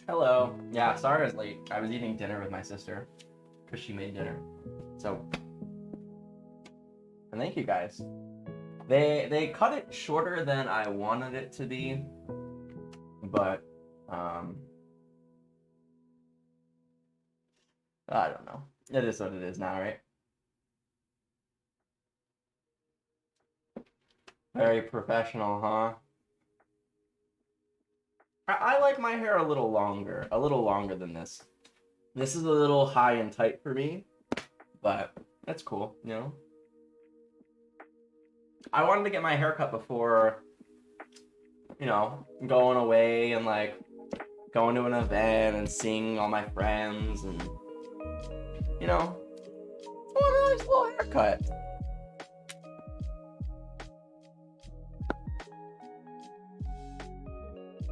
Hello. Yeah, sorry I was late. I was eating dinner with my sister because she made dinner. So, and thank you guys. They cut it shorter than I wanted it to be, but I don't know. It is what it is now, right? Very professional, huh? I like my hair a little longer than this. This is a little high and tight for me, but that's cool, you know? I wanted to get my hair cut before, you know, going away and like going to an event and seeing all my friends and, you know, I want a nice little haircut.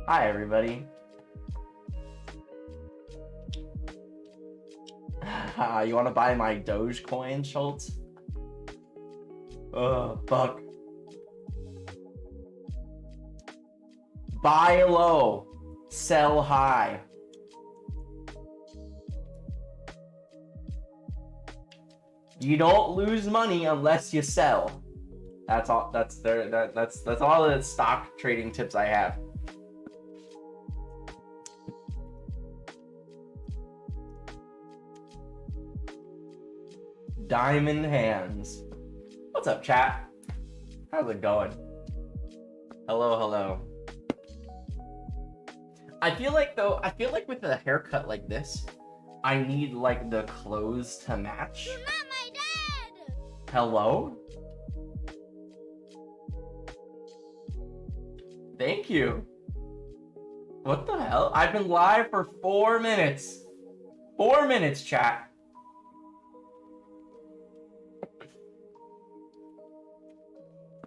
Hi, everybody. You want to buy my Dogecoin, Schultz? Oh, fuck. Buy low, sell high. You don't lose money unless you sell. That's all. That's all the stock trading tips I have. Diamond hands. What's up, chat? How's it going? Hello, hello. I feel like with a haircut like this, I need like the clothes to match. You're not my dad! Hello? Thank you. What the hell? I've been live for 4 minutes. 4 minutes, chat.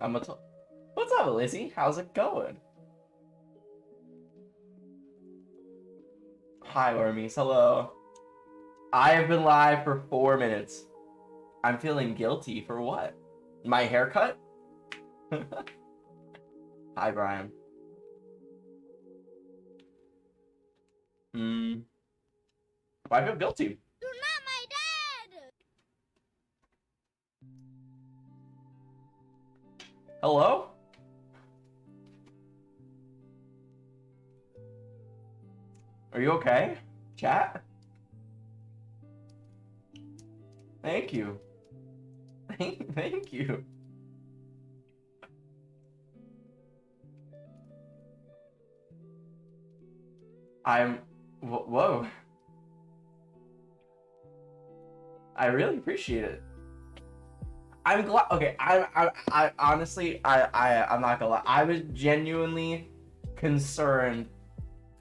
What's up, Lizzie? How's it going? Hi, Ormies. Hello. I have been live for 4 minutes. I'm feeling guilty for what? My haircut? Hi, Brian. Why I feel guilty? You're not my dad! Hello? Are you okay? Chat? Thank you. Thank you. Whoa. I really appreciate it. I'm glad. Okay, I honestly, I'm not gonna lie. I was genuinely concerned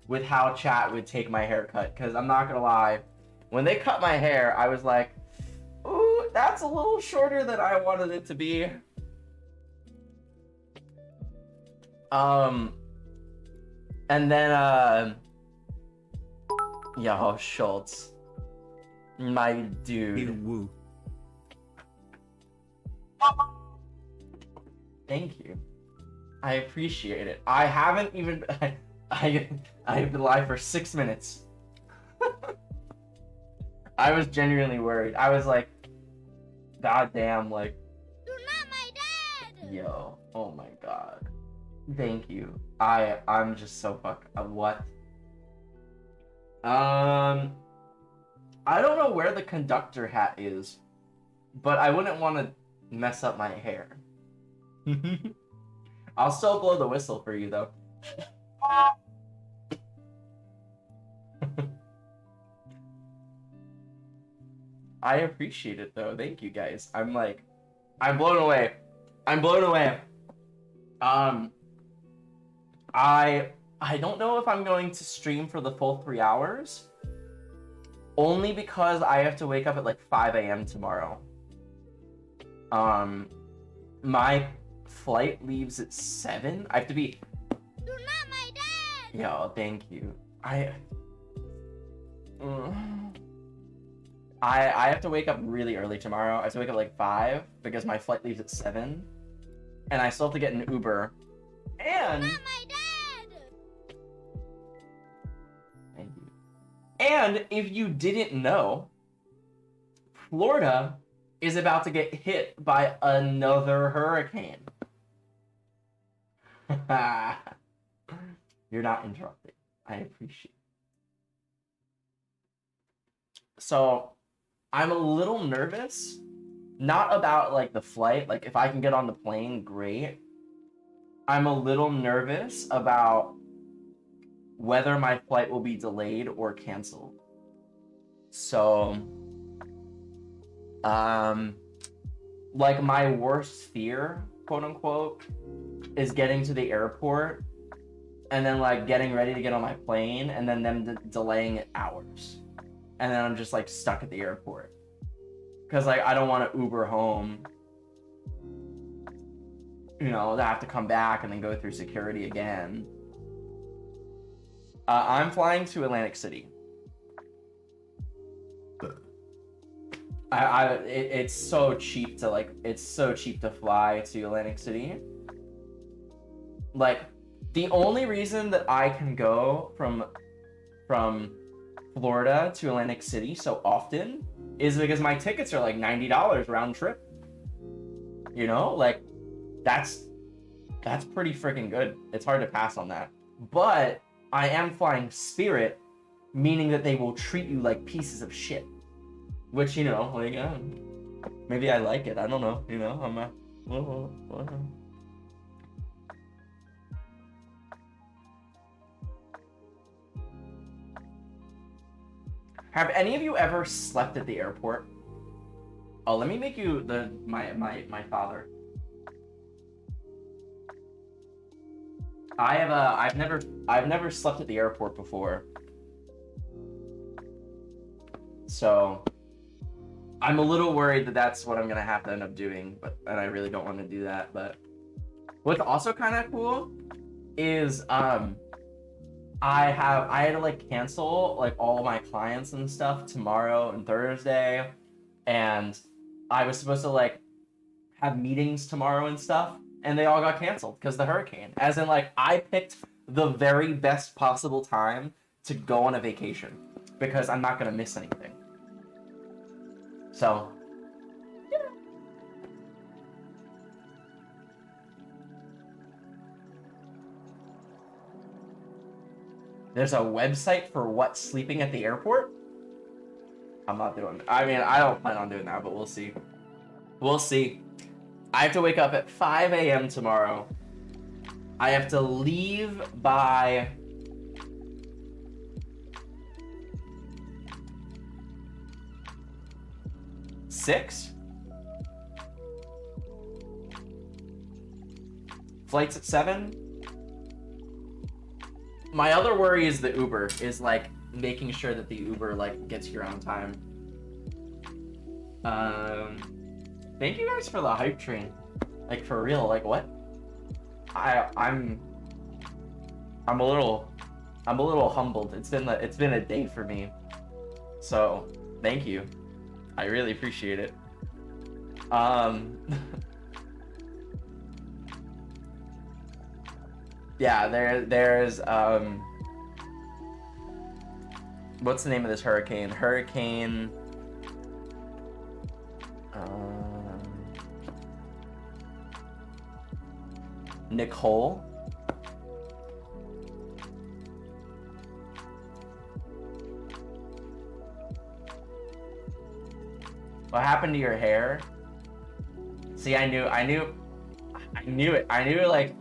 with how chat would take my haircut, because I'm not gonna lie, when they cut my hair, I was like, ooh, that's a little shorter than I wanted it to be. And then yo, Schultz, my dude. Woo. Thank you. I appreciate it. I haven't even I've been live for 6 minutes. I was genuinely worried. I was like, God damn, like, You're not my dad! yo, oh my god. Thank you. I'm just so what? I don't know where the conductor hat is, but I wouldn't want to mess up my hair. I'll still blow the whistle for you though. I appreciate it though. Thank you guys. I'm blown away. I'm blown away. I don't know if I'm going to stream for the full 3 hours. Only because I have to wake up at like 5 a.m. tomorrow. My flight leaves at 7. I have to be. You're not my dad! Yo, thank you. I have to wake up really early tomorrow. I have to wake up like 5 because my flight leaves at 7. And I still have to get an Uber. And You're not my dad! thank you. And if you didn't know, Florida is about to get hit by another hurricane. You're not interrupted. I appreciate it. So, I'm a little nervous. Not about, like, the flight. Like, if I can get on the plane, great. I'm a little nervous about whether my flight will be delayed or canceled. So, like, my worst fear, quote unquote, is getting to the airport and then, like, getting ready to get on my plane and then them delaying it hours. And then I'm just, like, stuck at the airport. Because, like, I don't want to Uber home. You know, I have to come back and then go through security again. I'm flying to Atlantic City. It's so cheap to, like, it's so cheap to fly to Atlantic City. Like, the only reason that I can go from Florida to Atlantic City so often is because my tickets are like $90 round trip. You know, like, that's pretty freaking good. It's hard to pass on that. But I am flying Spirit, meaning that they will treat you like pieces of shit. Which, you know, like, maybe I like it. I don't know. You know, I'm Have any of you ever slept at the airport? Oh, let me make you my father. I've never slept at the airport before. So I'm a little worried that that's what I'm gonna have to end up doing, and I really don't want to do that. But what's also kind of cool is I had to, like, cancel, like, all of my clients and stuff tomorrow and Thursday, and I was supposed to, like, have meetings tomorrow and stuff, and they all got canceled because of the hurricane. As in, like, I picked the very best possible time to go on a vacation because I'm not gonna miss anything. So, yeah. There's a website for what, sleeping at the airport? I'm not doing it. I mean, I don't plan on doing that, but we'll see. We'll see. I have to wake up at 5 a.m. tomorrow. I have to leave by 6. Flight's at 7. My other worry is the Uber, is, like, making sure that the Uber, like, gets here on time. Thank you guys for the hype train. Like, for real, like, what? I'm a little humbled. It's been a day for me. So, thank you. I really appreciate it. Yeah, there's what's the name of this hurricane? Hurricane Nicole. What happened to your hair? See, I knew it. Like,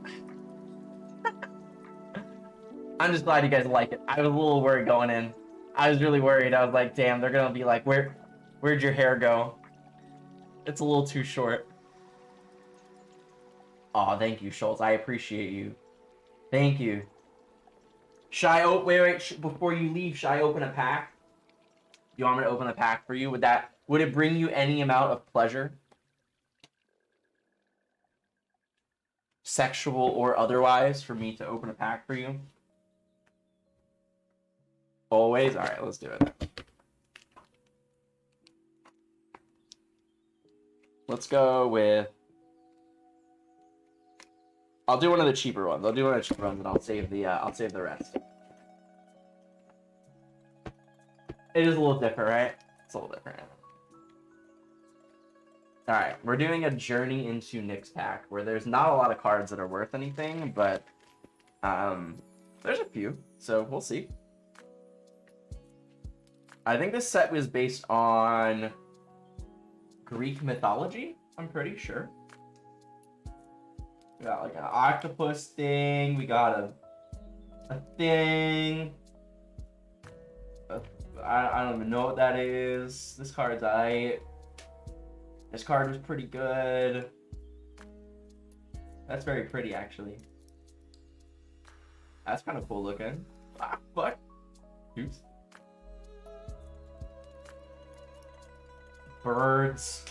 I'm just glad you guys like it. I was a little worried going in. I was really worried. I was like, damn, they're gonna be like, where'd your hair go? It's a little too short. Aw, thank you, Schultz. I appreciate you. Thank you. Wait, before you leave, should I open a pack? You want me to open a pack for you? Would it bring you any amount of pleasure? Sexual or otherwise, for me to open a pack for you? Always? Alright, let's do it. Let's go with... I'll do one of the cheaper ones. And I'll save the rest. It is a little different, right? It's a little different. Alright, we're doing a journey into Nick's pack, where there's not a lot of cards that are worth anything, but there's a few, so we'll see. I think this set was based on Greek mythology, I'm pretty sure. We got like an octopus thing, we got a thing. I don't even know what that is. This card's This card was pretty good. That's very pretty, actually. That's kind of cool looking. Ah, fuck. Oops. Birds.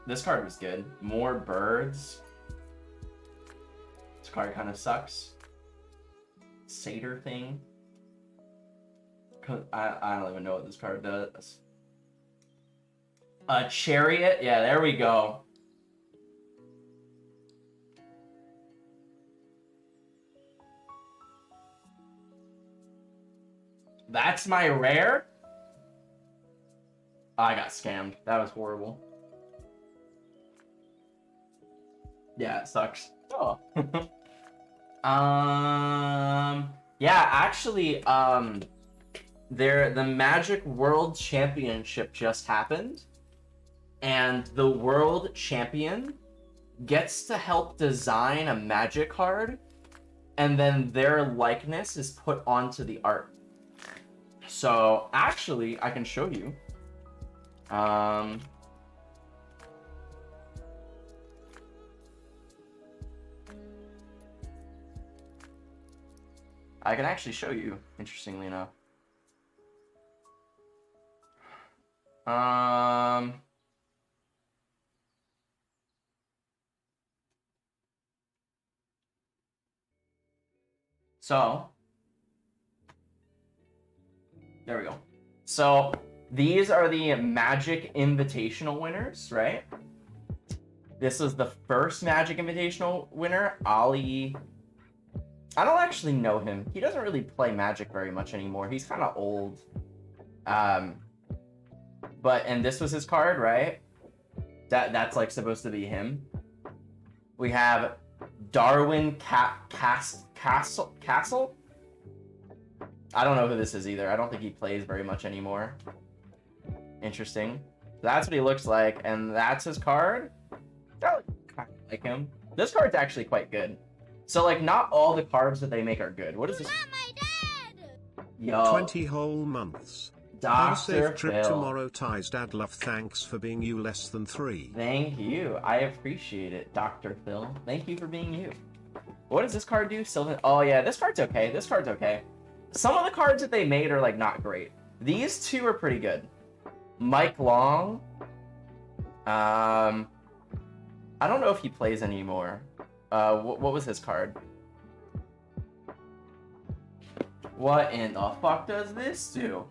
This card was good. More birds. This card kind of sucks. Satyr thing. I don't even know what this card does. A chariot? Yeah, there we go. That's my rare? Oh, I got scammed. That was horrible. Yeah, it sucks. Oh. Yeah, actually, the Magic World Championship just happened, and the world champion gets to help design a Magic card, and then their likeness is put onto the art. So, actually, I can show you. I can actually show you, interestingly enough. So, there we go. So, these are the Magic Invitational winners, right? This is the first Magic Invitational winner, Ali. I don't actually know him. He doesn't really play Magic very much anymore. He's kind of old. And this was his card, right? That's like supposed to be him. We have Darwin Castle. I don't know who this is either. I don't think he plays very much anymore. Interesting. That's what he looks like, and that's his card. I kind of like him. This card's actually quite good. So, like, not all the cards that they make are good. What is this? Not my dad. Yo. 20 whole months. Dr. Have a safe trip Phil. tomorrow. Ty's dad love. Thanks for being you less than 3. Thank you. I appreciate it, Dr. Phil. Thank you for being you. What does this card do? Sylvan. Oh, yeah, this card's okay. This card's okay. Some of the cards that they made are, like, not great. These two are pretty good. Mike Long. I don't know if he plays anymore. What was his card? What in the fuck does this do?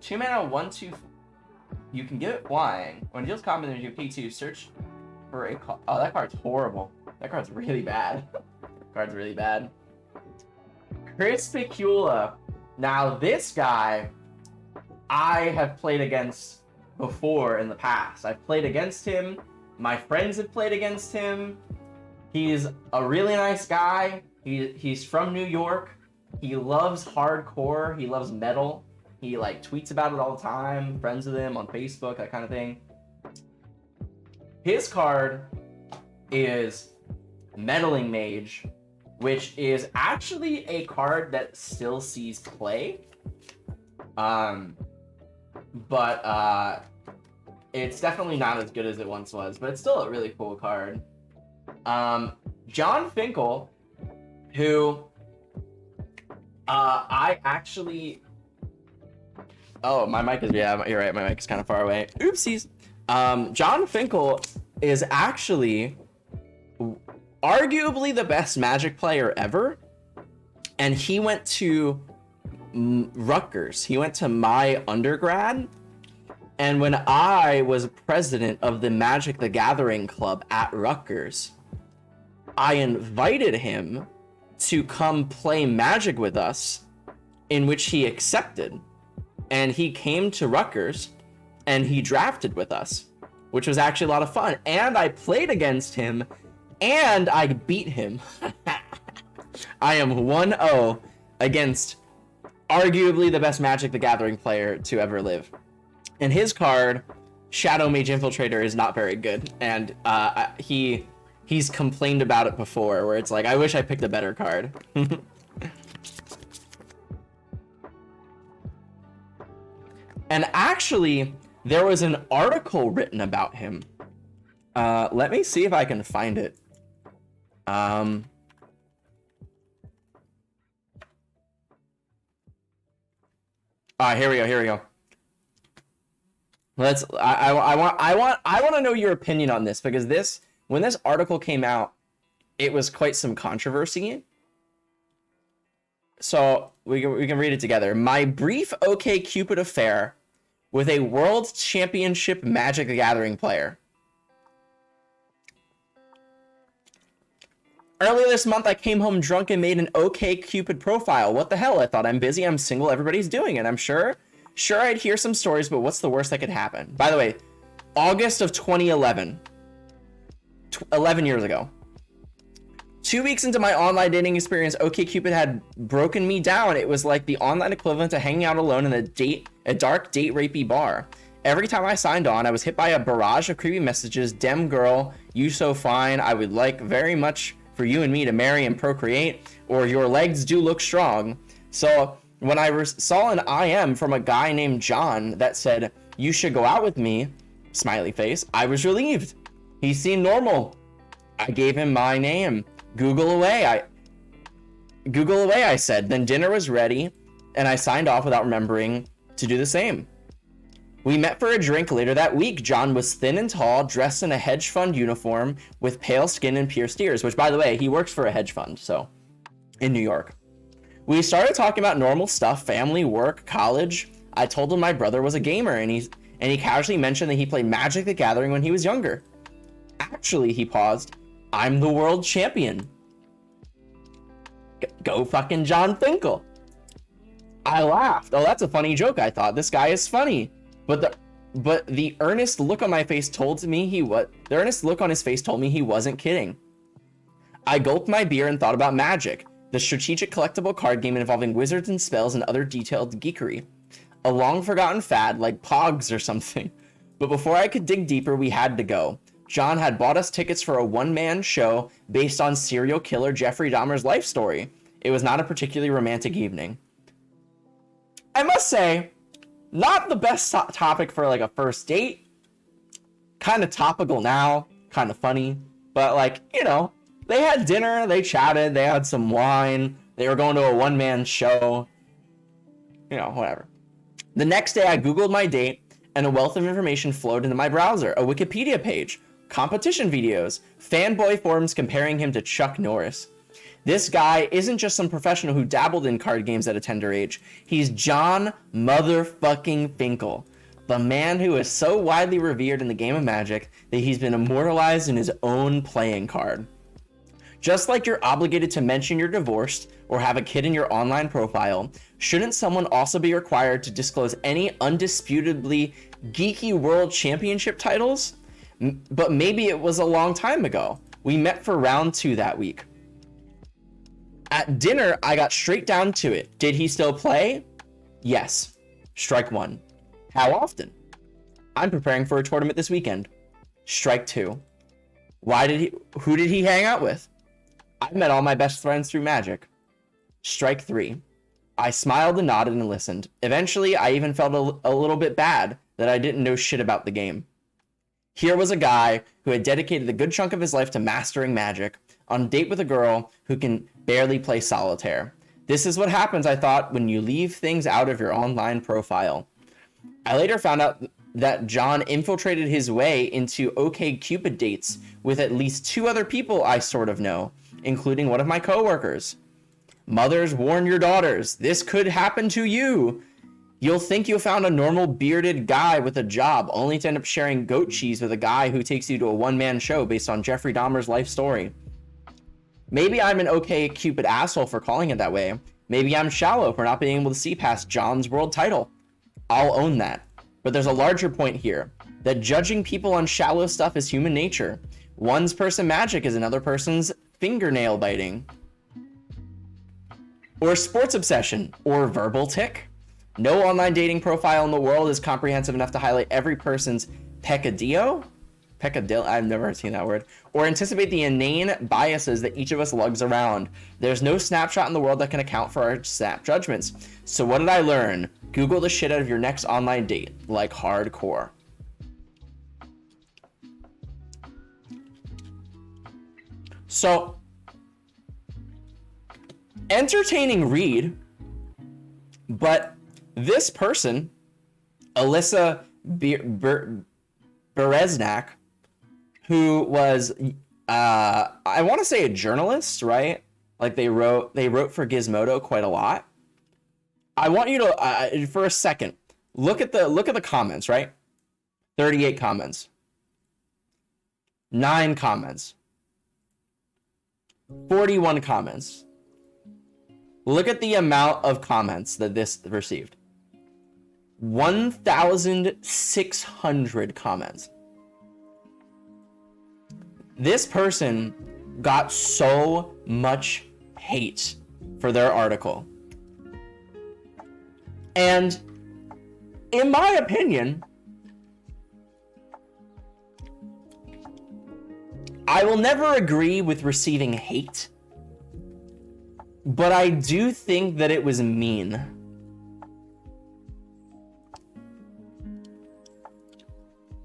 2 mana, 1/2. You can get it flying. When it deals combat damage, you pay 2. Search for a card. Oh, that card's horrible. That card's really bad. That card's really bad. Chris Picula. Now, this guy, I have played against before in the past. I've played against him. My friends have played against him. He's a really nice guy. He's from New York. He loves hardcore. He loves metal. He like tweets about it all the time. Friends with him on Facebook, that kind of thing. His card is Meddling Mage, which is actually a card that still sees play. But it's definitely not as good as it once was, but it's still a really cool card. John Finkel, who I actually... Oh, my mic is... Yeah, you're right, my mic is kind of far away. Oopsies. John Finkel is actually arguably the best Magic player ever, and he went to Rutgers. He went to my undergrad, and when I was president of the Magic the Gathering Club at Rutgers, I invited him to come play Magic with us in which he accepted, and he came to Rutgers and he drafted with us, which was actually a lot of fun. And I played against him and I beat him. I am 1-0 against arguably the best Magic the Gathering player to ever live. And his card, Shadow Mage Infiltrator, is not very good. And he's complained about it before, where it's like, I wish I picked a better card. And actually, there was an article written about him. Let me see if I can find it. Here we go. I want to know your opinion on this, because when this article came out, it was quite some controversy. So we can read it together. My brief OkCupid affair with a World Championship Magic the Gathering player. Earlier this month, I came home drunk and made an OkCupid profile. What the hell? I thought, I'm busy, I'm single, everybody's doing it. I'm sure I'd hear some stories, but what's the worst that could happen? By the way, August of 2011. 11 years ago. 2 weeks into my online dating experience, OkCupid had broken me down. It was like the online equivalent to hanging out alone in a dark date rapey bar. Every time I signed on, I was hit by a barrage of creepy messages. Dem girl, you so fine. I would like very much for you and me to marry and procreate, or your legs do look strong. So when I saw an IM from a guy named John that said, you should go out with me, smiley face, I was relieved. He seemed normal. I gave him my name. Google away, I said. Then dinner was ready, and I signed off without remembering to do the same. We met for a drink later that week. John was thin and tall, dressed in a hedge fund uniform with pale skin and pierced ears, which, by the way, he works for a hedge fund, so, in New York. We started talking about normal stuff, family, work, college. I told him my brother was a gamer, and he casually mentioned that he played Magic the Gathering when he was younger. Actually, he paused, I'm the world champion. Go fucking John Finkel. I laughed. Oh, that's a funny joke, I thought. This guy is funny. But the earnest look on my face told me he wasn't kidding. I gulped my beer and thought about Magic, the strategic collectible card game involving wizards and spells and other detailed geekery. A long forgotten fad like Pogs or something. But before I could dig deeper, we had to go. John had bought us tickets for a one-man show based on serial killer Jeffrey Dahmer's life story. It was not a particularly romantic evening. I must say, not the best topic for like a first date. Kind of topical now, kind of funny, but like, you know, they had dinner, they chatted, they had some wine, they were going to a one-man show, you know, whatever. The next day I Googled my date and a wealth of information flowed into my browser, a Wikipedia page, competition videos, fanboy forums comparing him to Chuck Norris. This guy isn't just some professional who dabbled in card games at a tender age. He's John motherfucking Finkel, the man who is so widely revered in the game of Magic that he's been immortalized in his own playing card. Just like you're obligated to mention you're divorced or have a kid in your online profile, shouldn't someone also be required to disclose any undisputably geeky world championship titles? But maybe it was a long time ago. We met for round 2 that week. At dinner, I got straight down to it. Did he still play? Yes. Strike 1. How often? I'm preparing for a tournament this weekend. Strike 2. Who did he hang out with? I met all my best friends through Magic. Strike 3. I smiled and nodded and listened. Eventually, I even felt a little bit bad that I didn't know shit about the game. Here was a guy who had dedicated a good chunk of his life to mastering Magic, on a date with a girl who can barely play solitaire. This is what happens, I thought, when you leave things out of your online profile. I later found out that John infiltrated his way into OkCupid dates with at least 2 other people I sort of know, including one of my coworkers. Mothers, warn your daughters. This could happen to you. You'll think you found a normal bearded guy with a job, only to end up sharing goat cheese with a guy who takes you to a one-man show based on Jeffrey Dahmer's life story. Maybe I'm an OkCupid asshole for calling it that way, Maybe I'm shallow for not being able to see past John's world title. I'll own that. But there's a larger point here, that judging people on shallow stuff is human nature. One's person magic is another person's fingernail biting. Or sports obsession, or verbal tick. No online dating profile in the world is comprehensive enough to highlight every person's peccadillo? Peccadillo, I've never seen that word. Or anticipate the inane biases that each of us lugs around. There's no snapshot in the world that can account for our snap judgments. So what did I learn? Google the shit out of your next online date, like hardcore. So, entertaining read, but this person, Alyssa Bereznak, who was, I want to say a journalist, right? Like they wrote for Gizmodo quite a lot. I want you to, for a second, look at the comments, right? 38 comments, 9 comments, 41 comments. Look at the amount of comments that this received. 1,600 comments. This person got so much hate for their article. And in my opinion, I will never agree with receiving hate, but I do think that it was mean.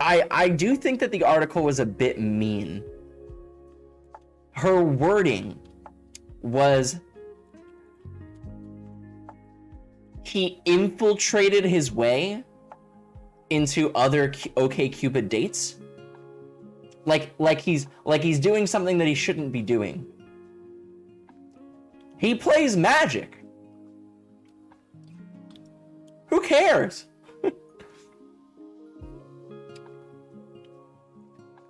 I do think that the article was a bit mean. Her wording was, he infiltrated his way into other OkCupid dates. Like he's doing something that he shouldn't be doing. He plays Magic. Who cares?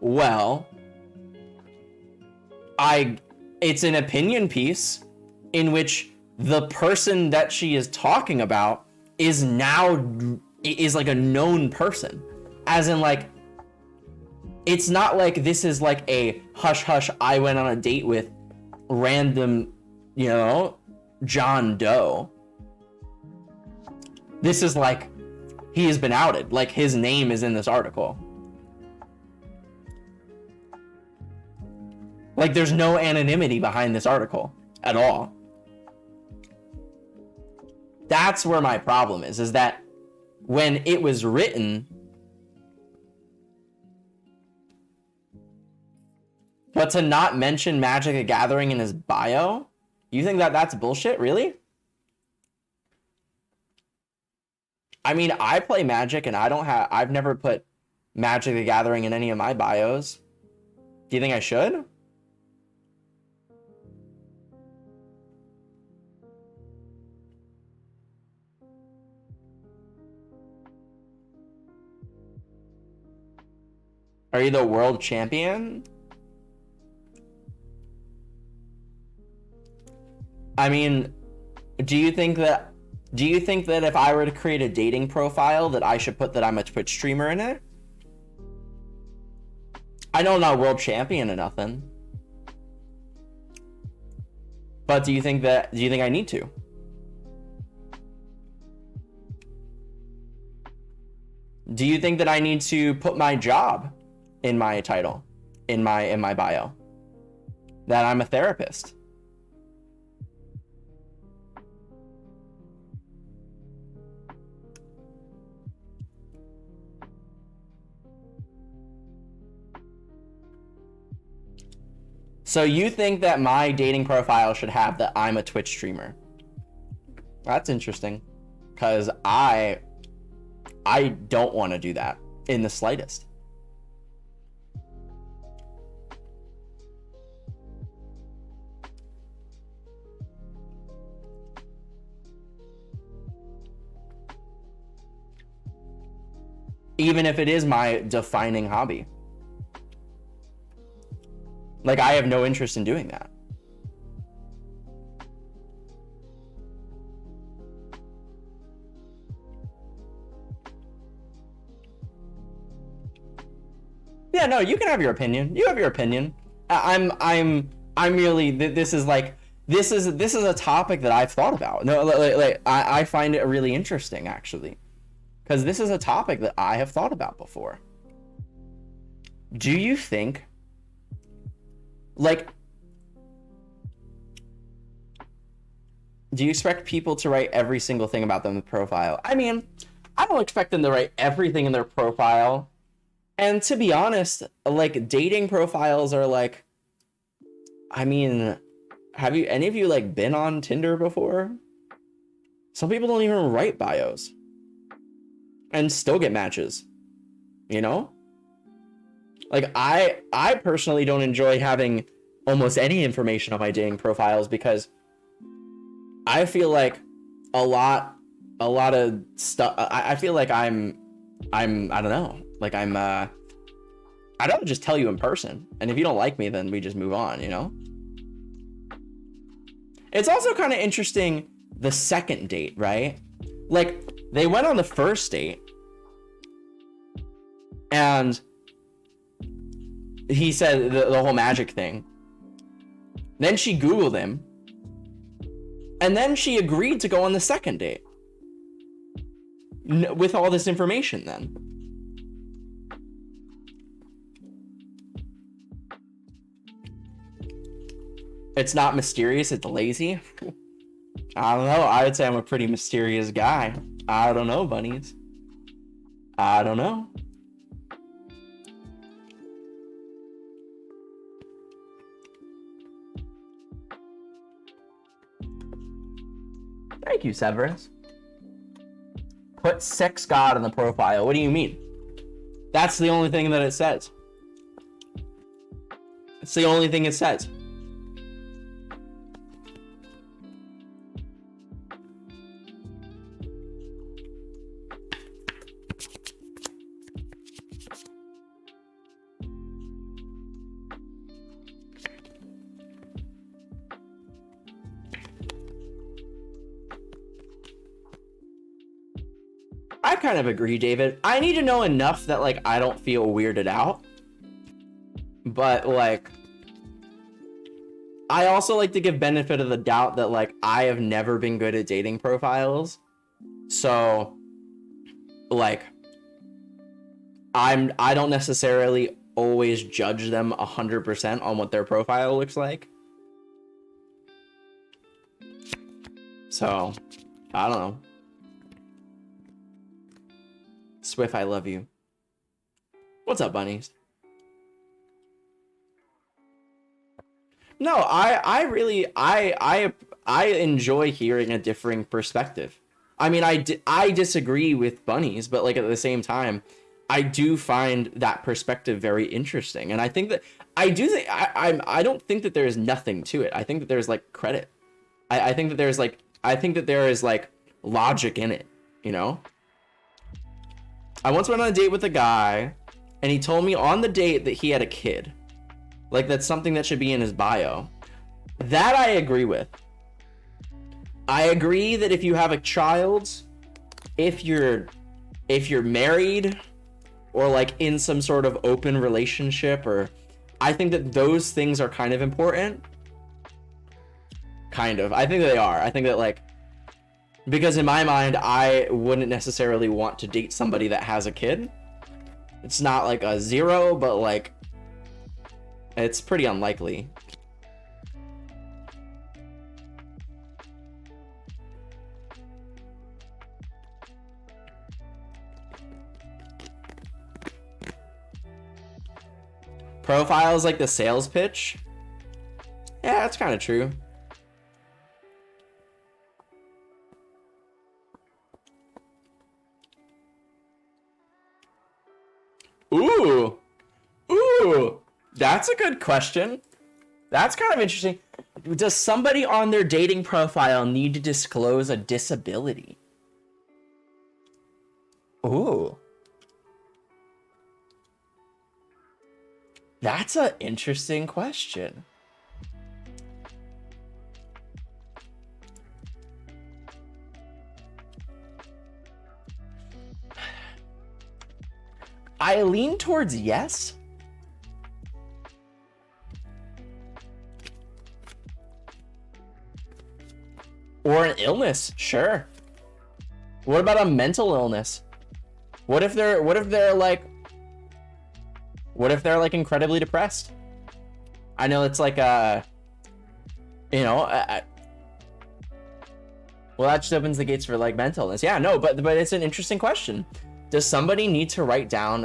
Well, it's an opinion piece in which the person that she is talking about is like a known person. As in, like, it's not like this is like a hush hush, I went on a date with random, you know, John Doe. This is like, he has been outed. Like, his name is in this article. Like, there's no anonymity behind this article at all. That's where my problem is that when it was written, but to not mention Magic the Gathering in his bio, you think that that's bullshit, really? I mean, I play Magic and I've never put Magic the Gathering in any of my bios. Do you think I should? Are you the world champion? I mean, do you think that if I were to create a dating profile that I should put that I'm a Twitch streamer in it? I know I'm not world champion or nothing. But do you think I need to? Do you think that I need to put my job in my title, in my bio? That I'm a therapist? So you think that my dating profile should have that I'm a Twitch streamer? That's interesting, because I don't want to do that in the slightest. Even if it is my defining hobby. Like, I have no interest in doing that. Yeah, no, you can have your opinion. You have your opinion. I'm really. This is like. This is a topic that I've thought about. No, I find it really interesting actually, because this is a topic that I have thought about before. Do you think, like, do you expect people to write every single thing about them in the profile? I mean, I don't expect them to write everything in their profile. And to be honest, like, dating profiles are like, I mean, have you any of you like been on Tinder before? Some people don't even write bios and still get matches, you know? Like, I personally don't enjoy having almost any information on my dating profiles because I feel like a lot of stuff. I feel like I don't know. Like I'd rather just tell you in person, and if you don't like me, then we just move on, you know? It's also kind of interesting, the second date, right? Like, they went on the first date, and he said the whole magic thing. Then she Googled him, and then she agreed to go on the second date with all this information then. It's not mysterious, it's lazy. I don't know. I would say I'm a pretty mysterious guy. I don't know, bunnies. I don't know. Thank you, Severus. Put sex god in the profile. What do you mean? That's the only thing that it says. It's the only thing it says. I kind of agree, David. I need to know enough that, like, I don't feel weirded out. But, like, I also like to give benefit of the doubt that, like, I have never been good at dating profiles. So, like, I don't necessarily always judge them 100% on what their profile looks like. So, I don't know. Swift, I love you. What's up, bunnies? No, I really enjoy hearing a differing perspective. I mean, I disagree with bunnies, but like at the same time, I do find that perspective very interesting, and I think that I don't think that there is nothing to it. I think that there's like credit. I think that there is like logic in it, you know? I once went on a date with a guy, and he told me on the date that he had a kid. Like, that's something that should be in his bio. That I agree with. I agree that if you have a child, if you're married, or like in some sort of open relationship, or I think that those things are kind of important. Kind of. I think that they are. I think that, like, because in my mind, I wouldn't necessarily want to date somebody that has a kid. It's not like a 0, but like, it's pretty unlikely. Profiles like the sales pitch? Yeah, that's kind of true. Ooh, that's a good question. That's kind of interesting. Does somebody on their dating profile need to disclose a disability? Ooh. That's an interesting question. I lean towards yes, Or an illness, sure. What about a mental illness? What if they're like incredibly depressed? I know it's like well, that just opens the gates for like mental illness. Yeah, no, but it's an interesting question. Does somebody need to write down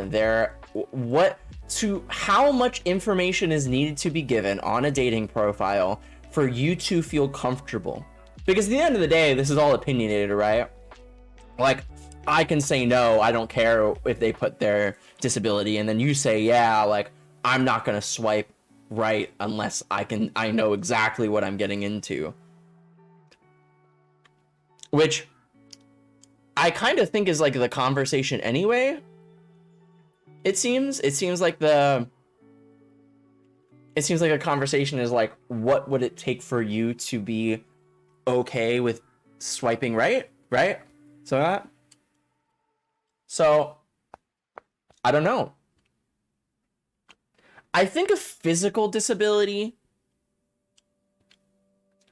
how much information is needed to be given on a dating profile for you to feel comfortable? Because at the end of the day, this is all opinionated, right? Like, I can say no, I don't care if they put their disability, and then you say, yeah, like, I'm not gonna swipe right unless I know exactly what I'm getting into. Which I kind of think is like the conversation anyway. It seems like a conversation is like, what would it take for you to be okay with swiping right? So I don't know. I think a physical disability,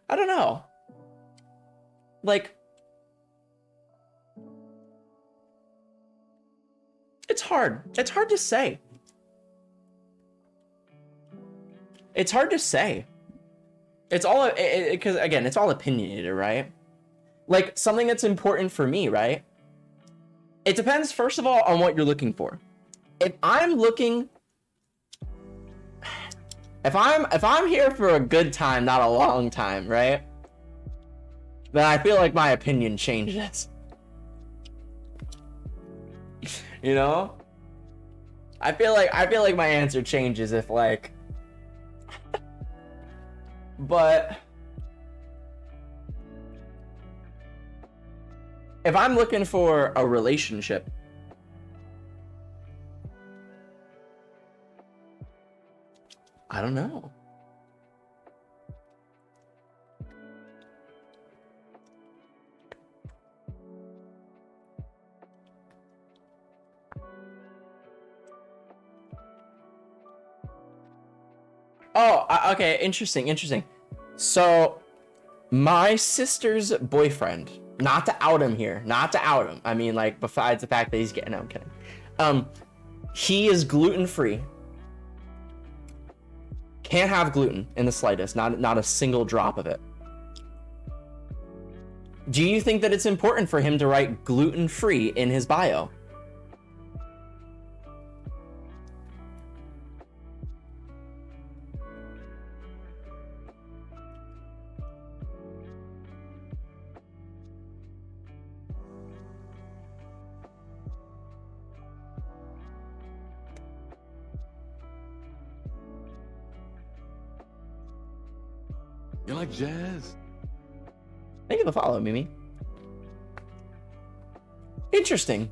I don't know. Like, it's hard. It's hard to say. It's hard to say. It's all, because again, it's all opinionated, right? Like, something that's important for me, right? It depends, first of all, on what you're looking for. If I'm here for a good time, not a long time, right? Then I feel like my opinion changes. You know? I feel like my answer changes if like but if I'm looking for a relationship, I don't know. Oh, okay, interesting. So, my sister's boyfriend, not to out him here, I mean, like, besides the fact that he's getting, no, I'm kidding. He is gluten-free. Can't have gluten in the slightest, not a single drop of it. Do you think that it's important for him to write gluten-free in his bio? You like jazz? Thank you for following, Mimi. Interesting.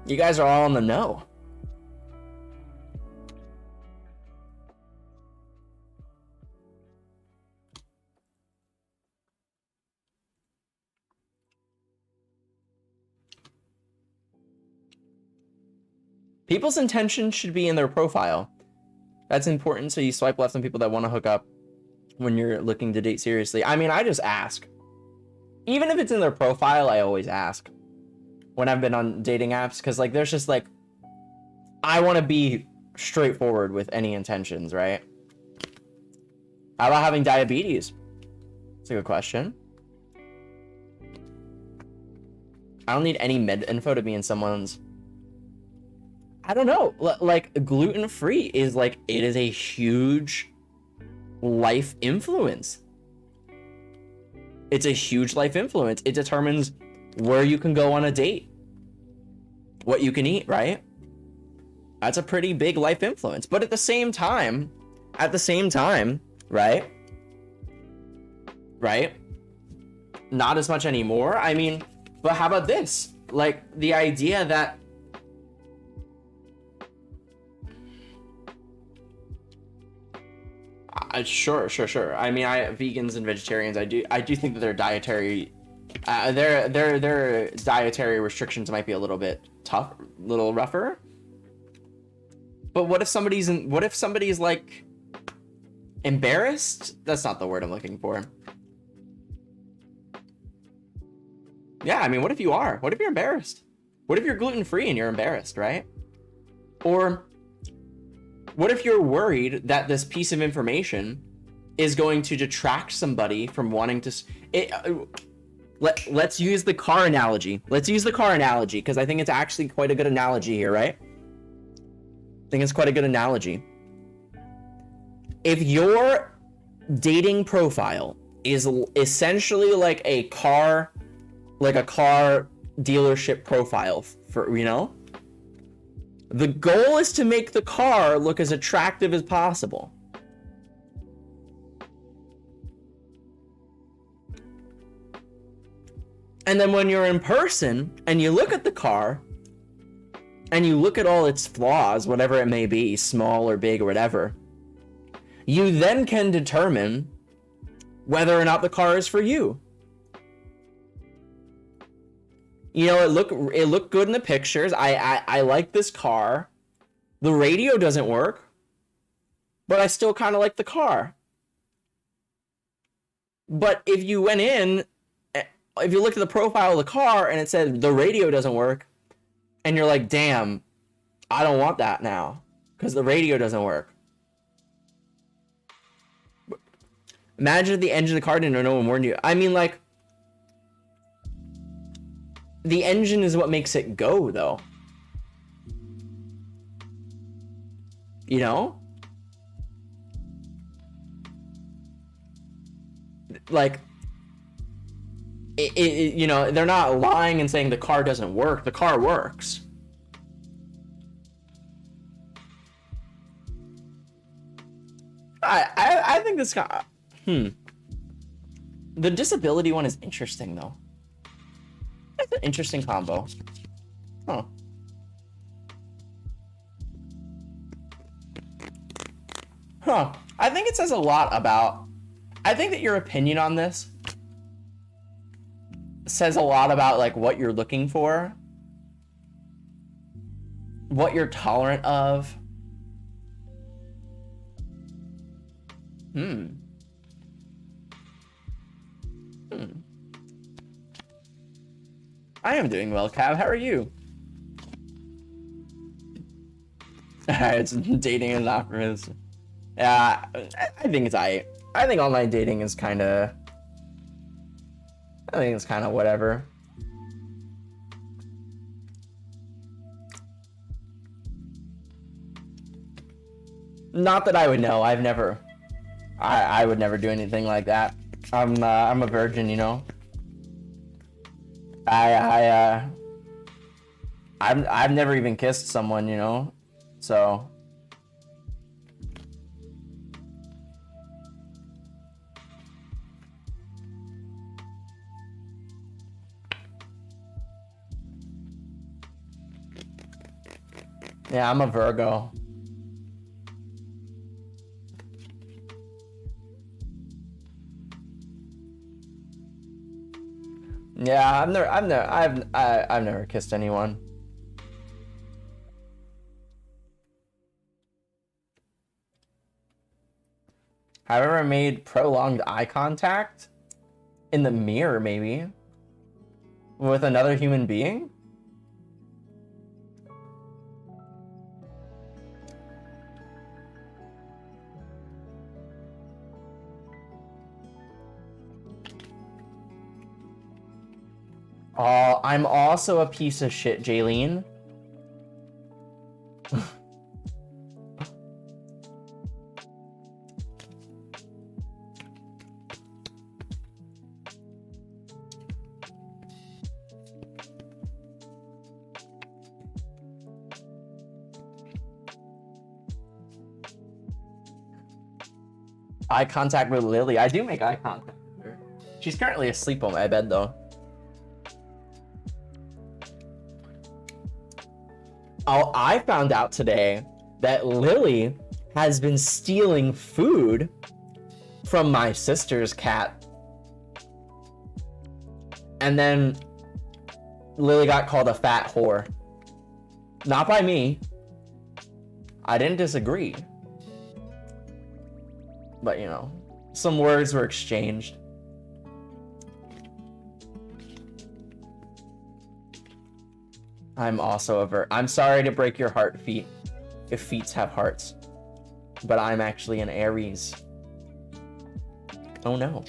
You guys are all in the know. People's intention should be in their profile. That's important, so you swipe left on people that want to hook up when you're looking to date seriously. I mean, I just ask. Even if it's in their profile, I always ask when I've been on dating apps, because like there's just like, I want to be straightforward with any intentions, right? How about having diabetes? That's a good question. I don't need any med info to be in someone's. I don't know. Like, gluten-free is like, it is a huge life influence. It's a huge life influence. It determines where you can go on a date, what you can eat, right? That's a pretty big life influence. But at the same time, right? Not as much anymore. I mean, but how about this? Like, the idea that sure. I mean, vegans and vegetarians, I do think that their dietary restrictions might be a little bit tough, a little rougher. But what if somebody's like embarrassed? That's not the word I'm looking for. Yeah, I mean, what if you are? What if you're embarrassed? What if you're gluten-free and you're embarrassed, right? Or what if you're worried that this piece of information is going to detract somebody from wanting to... Let's use the car analogy. Let's use the car analogy, because I think it's actually quite a good analogy here, right? I think it's quite a good analogy. If your dating profile is essentially like a car dealership profile for, you know, the goal is to make the car look as attractive as possible. And then when you're in person and you look at the car and you look at all its flaws, whatever it may be, small or big or whatever, you then can determine whether or not the car is for you. You know, it looked good in the pictures. I like this car. The radio doesn't work, but I still kind of like the car. But if you went in, if you looked at the profile of the car and it said the radio doesn't work, and you're like, damn, I don't want that now because the radio doesn't work. Imagine if the engine of the car didn't know and warned you. I mean, like, the engine is what makes it go, though. You know? Like, you know, they're not lying and saying the car doesn't work. The car works. I think this guy... The disability one is interesting, though. That's an interesting combo. Huh. Huh. I think it says a lot about... I think that your opinion on this says a lot about, like, what you're looking for, what you're tolerant of. I am doing well, Cav. How are you? It's dating is awkward. Yeah, I think it's I think online dating is kind of... I think it's kind of whatever. Not that I would know. I've never... I would never do anything like that. I'm a virgin, you know. I've never even kissed someone, you know. So yeah, I'm a Virgo. Yeah, I've never kissed anyone. Have I ever made prolonged eye contact? In the mirror, maybe? With another human being? Oh, I'm also a piece of shit, Jaylene. Eye contact with Lily. I do make eye contact with her. She's currently asleep on my bed, though. Oh, I found out today that Lily has been stealing food from my sister's cat. And then Lily got called a fat whore. Not by me. I didn't disagree. But, you know, some words were exchanged. I'm also a I'm sorry to break your heart, feet, if feets have hearts. But I'm actually an Aries. Oh no.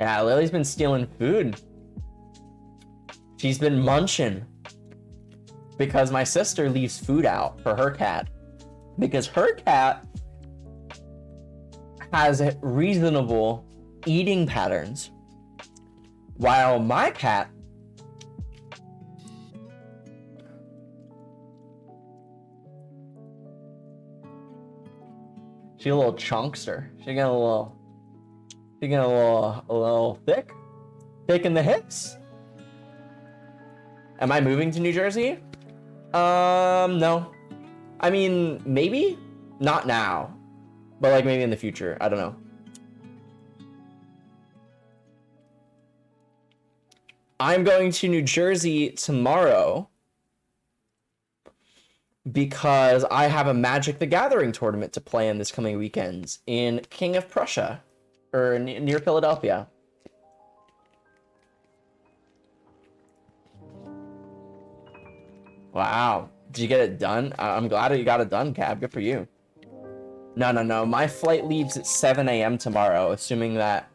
Yeah, Lily's been stealing food. She's been munching. Because my sister leaves food out for her cat. Because her cat has reasonable eating patterns. While my cat she's a little chunkster. She got a little thick in the hips. Am I moving to New Jersey? No. I mean, maybe not now, but like maybe in the future. I don't know. I'm going to New Jersey tomorrow because I have a Magic the Gathering tournament to play in this coming weekend in King of Prussia, or near Philadelphia. Wow. Did you get it done? I'm glad you got it done, Cab. Good for you. No. My flight leaves at 7 a.m. tomorrow, assuming that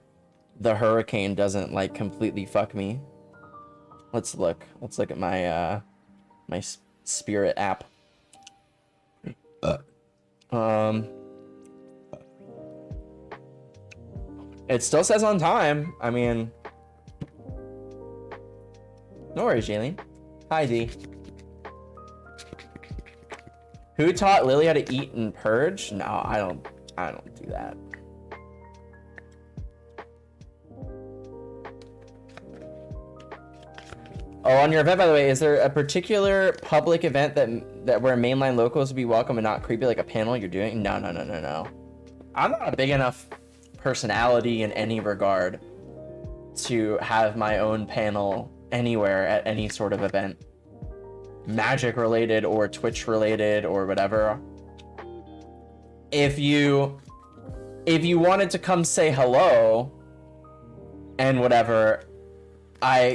the hurricane doesn't, like, completely fuck me. Let's look. Let's look at my, my Spirit app. It still says on time. I mean... No worries, Jaylene. Hi, D. Who taught Lily how to eat and purge? No, I don't do that. Oh, on your event, by the way, is there a particular public event that where mainline locals would be welcome and not creepy, like a panel you're doing? No. I'm not a big enough personality in any regard to have my own panel anywhere at any sort of event. Magic related or Twitch related or whatever. If you wanted to come say hello and whatever,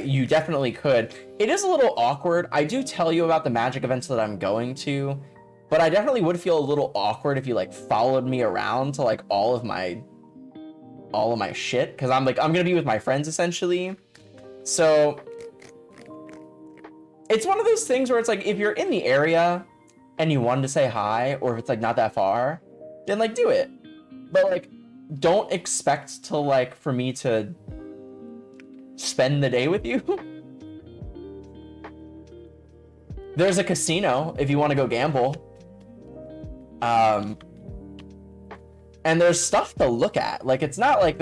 you definitely could. It is a little awkward. I do tell you about the Magic events that I'm going to, but I definitely would feel a little awkward if you like followed me around to like all of my shit, because I'm gonna be with my friends essentially. So it's one of those things where it's like, if you're in the area and you wanted to say hi, or if it's like not that far, then like do it. But like, don't expect to like, for me to spend the day with you. There's a casino if you want to go gamble. And there's stuff to look at. Like, it's not like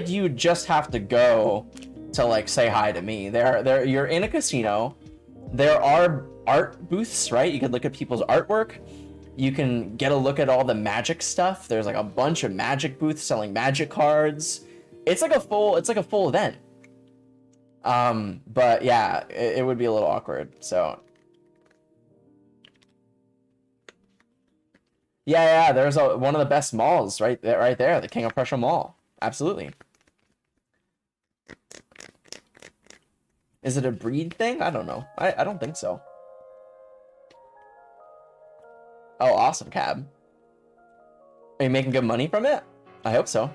you just have to go to like say hi to me. You're in a casino. There are art booths, right? You can look at people's artwork. You can get a look at all the Magic stuff. There's like a bunch of Magic booths selling Magic cards. It's like a full event. But yeah, it would be a little awkward. So yeah, there's one of the best malls right there, the King of Prussia Mall. Absolutely. Is it a breed thing? I don't know. I don't think so. Oh, awesome, Cab. Are you making good money from it? I hope so.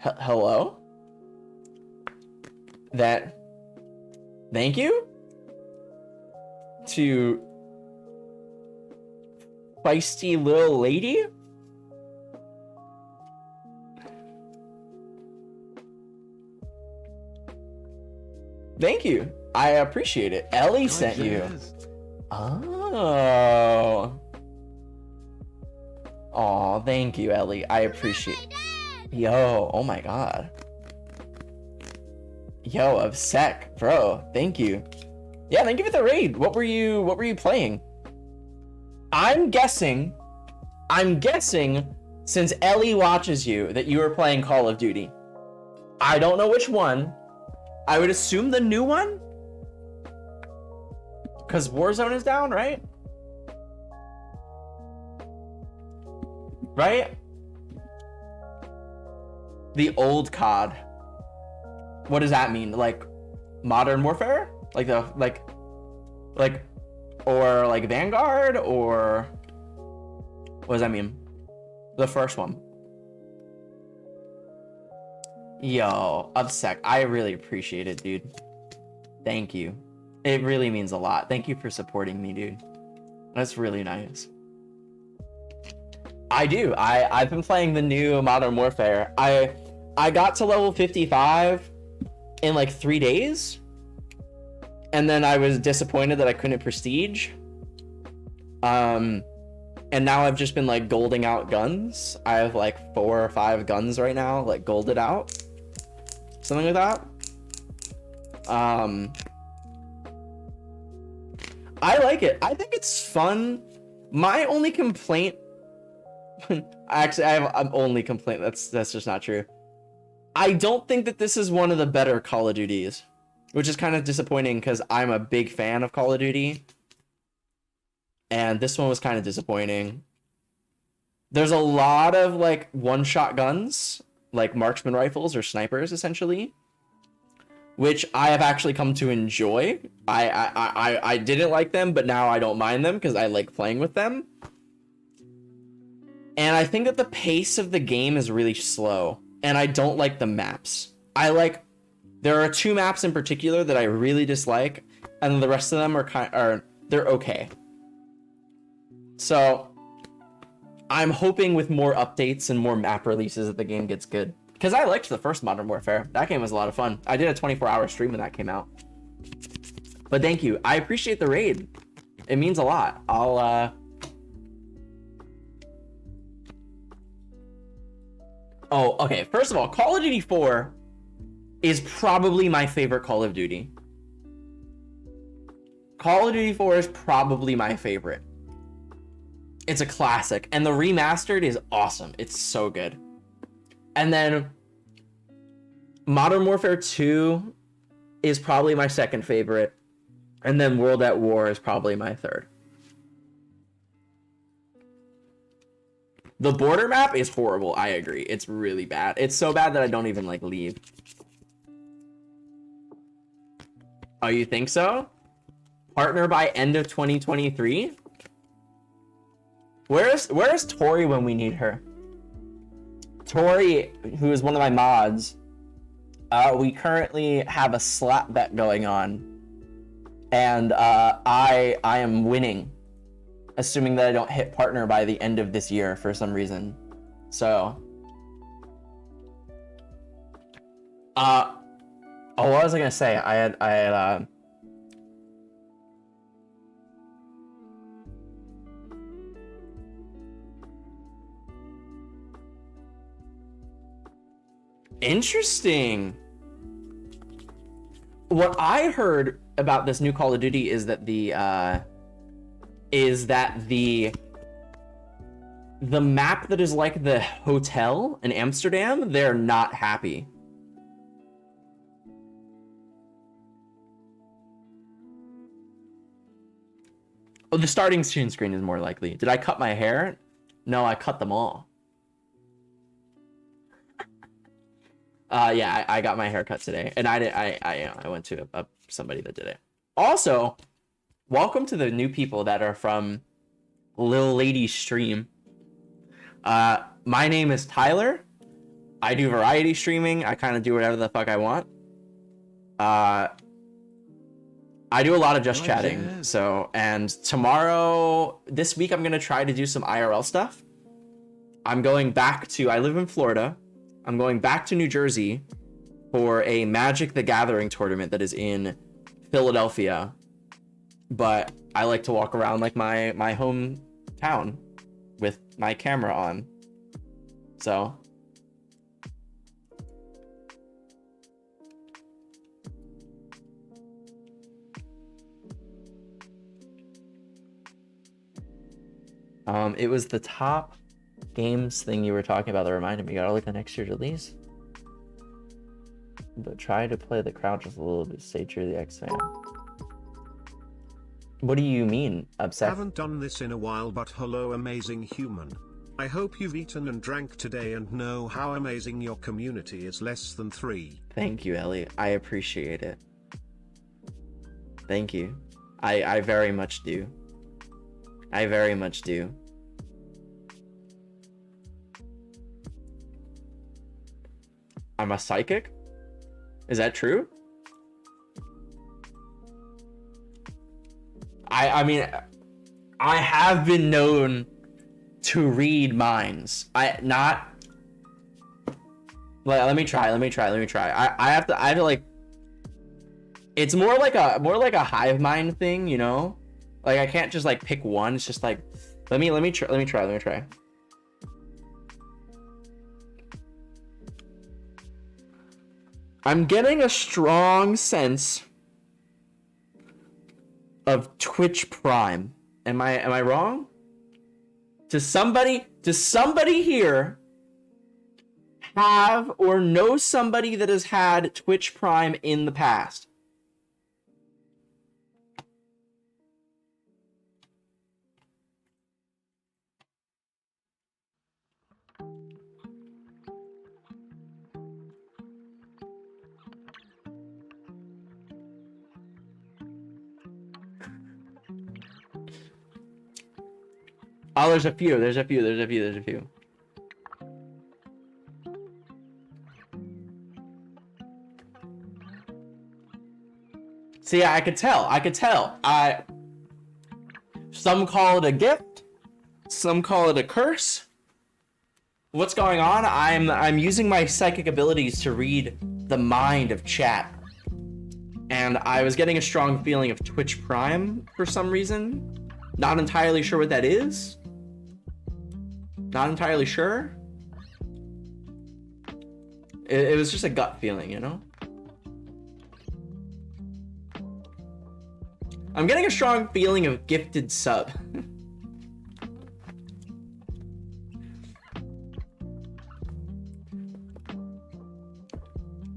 Hello? Thank you? To feisty little lady? Thank you. I appreciate it. Ellie sent you. Oh. Aw, thank you, Ellie. I appreciate it. Yo, oh my god. Yo, of sec, bro. Thank you. Yeah, thank you for the raid. What were you playing? I'm guessing, since Ellie watches you, that you were playing Call of Duty. I don't know which one. I would assume the new one? Because Warzone is down, right? Right? The old COD. What does that mean? Like Modern Warfare? Like the or like Vanguard, or what does that mean? The first one. Yo, Upsec, I really appreciate it, dude. Thank you. It really means a lot. Thank you for supporting me, dude. That's really nice. I do. I've been playing the new Modern Warfare. I got to level 55 in like 3 days. And then I was disappointed that I couldn't prestige. And now I've just been like golding out guns. I have like 4 or 5 guns right now, like golded out. Something like that. I like it. I think it's fun. My only complaint, actually, I have an only complaint. That's just not true. I don't think that this is one of the better Call of Duties, which is kind of disappointing because I'm a big fan of Call of Duty. And this one was kind of disappointing. There's a lot of like one-shot guns, like marksman rifles or snipers, essentially, which I have actually come to enjoy. I didn't like them, but now I don't mind them because I like playing with them. And I think that the pace of the game is really slow, and I don't like the maps. There are 2 maps in particular that I really dislike, and the rest of them they're okay. So I'm hoping with more updates and more map releases that the game gets good. Because I liked the first Modern Warfare. That game was a lot of fun. I did a 24-hour stream when that came out. But thank you. I appreciate the raid. It means a lot. Oh, okay. First of all, Call of Duty 4 is probably my favorite Call of Duty. Call of Duty 4 is probably my favorite. It's a classic. And the remastered is awesome. It's so good. And then Modern Warfare 2 is probably my second favorite. And then World at War is probably my third. The border map is horrible. I agree. It's really bad. It's so bad that I don't even like leave. Oh, you think so? Partner by end of 2023? Where's Tori when we need her? Tori, who is one of my mods, we currently have a slap bet going on, and I am winning, assuming that I don't hit partner by the end of this year for some reason. So, what was I gonna say? I had Interesting. What I heard about this new Call of Duty is that the map that is like the hotel in Amsterdam, they're not happy. Oh, the starting screen is more likely. Did I cut my hair? No, I cut them all. Yeah, I got my hair cut today, and I went to somebody that did it. Also, welcome to the new people that are from Lil Lady's stream. My name is Tyler. I do variety streaming. I kind of do whatever the fuck I want. I do a lot of just chatting. So, and this week, I'm gonna try to do some IRL stuff. I'm going back to. I live in Florida. I'm going back to New Jersey for a Magic the Gathering tournament that is in Philadelphia. But I like to walk around like my hometown with my camera on. So. It was the top games thing you were talking about that reminded me. Gotta look at next year's release. But try to play the crowd just a little bit. Stay true to the X fan. What do you mean, upset? Haven't done this in a while, but hello, amazing human. I hope you've eaten and drank today and know how amazing your community is. Less than 3. Thank you, Ellie. I appreciate it. Thank you. I very much do. I very much do. I'm a psychic? Is that true? I mean, I have been known to read minds. Let me try. I have to like, it's more like a hive mind thing, you know? Like I can't just like pick one. It's just like, let me try. I'm getting a strong sense of Twitch Prime. Am I wrong? Does somebody here have or know somebody that has had Twitch Prime in the past? Oh, there's a few. See, I could tell. Some call it a gift, some call it a curse. What's going on? I'm using my psychic abilities to read the mind of chat. And I was getting a strong feeling of Twitch Prime for some reason. Not entirely sure what that is. Not entirely sure. It was just a gut feeling, you know? I'm getting a strong feeling of gifted sub.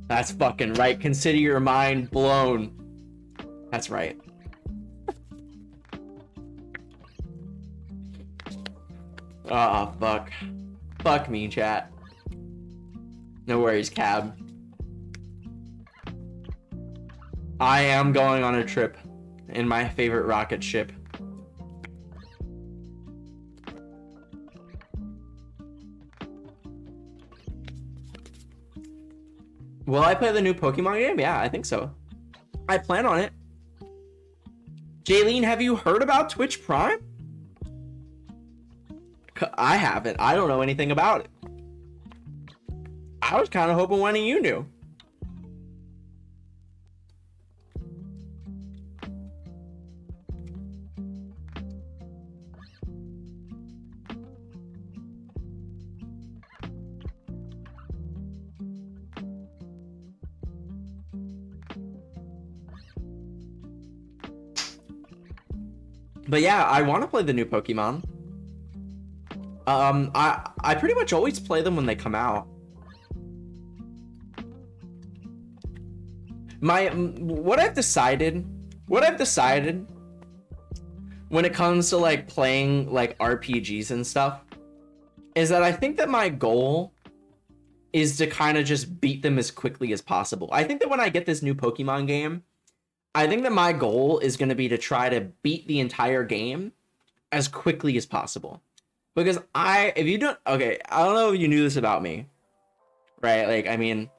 That's fucking right. Consider your mind blown. That's right. Oh, fuck. Fuck me, chat. No worries, Cab. I am going on a trip in my favorite rocket ship. Will I play the new Pokemon game? Yeah, I think so. I plan on it. Jaylene, have you heard about Twitch Prime? I haven't. I don't know anything about it. I was kind of hoping one of you knew. But yeah, I want to play the new Pokemon. I pretty much always play them when they come out. What I've decided when it comes to like playing like RPGs and stuff is that I think that my goal is to kind of just beat them as quickly as possible. I think that when I get this new Pokemon game, I think that my goal is going to be to try to beat the entire game as quickly as possible. Because if you don't, okay, I don't know if you knew this about me, right? Like, I mean,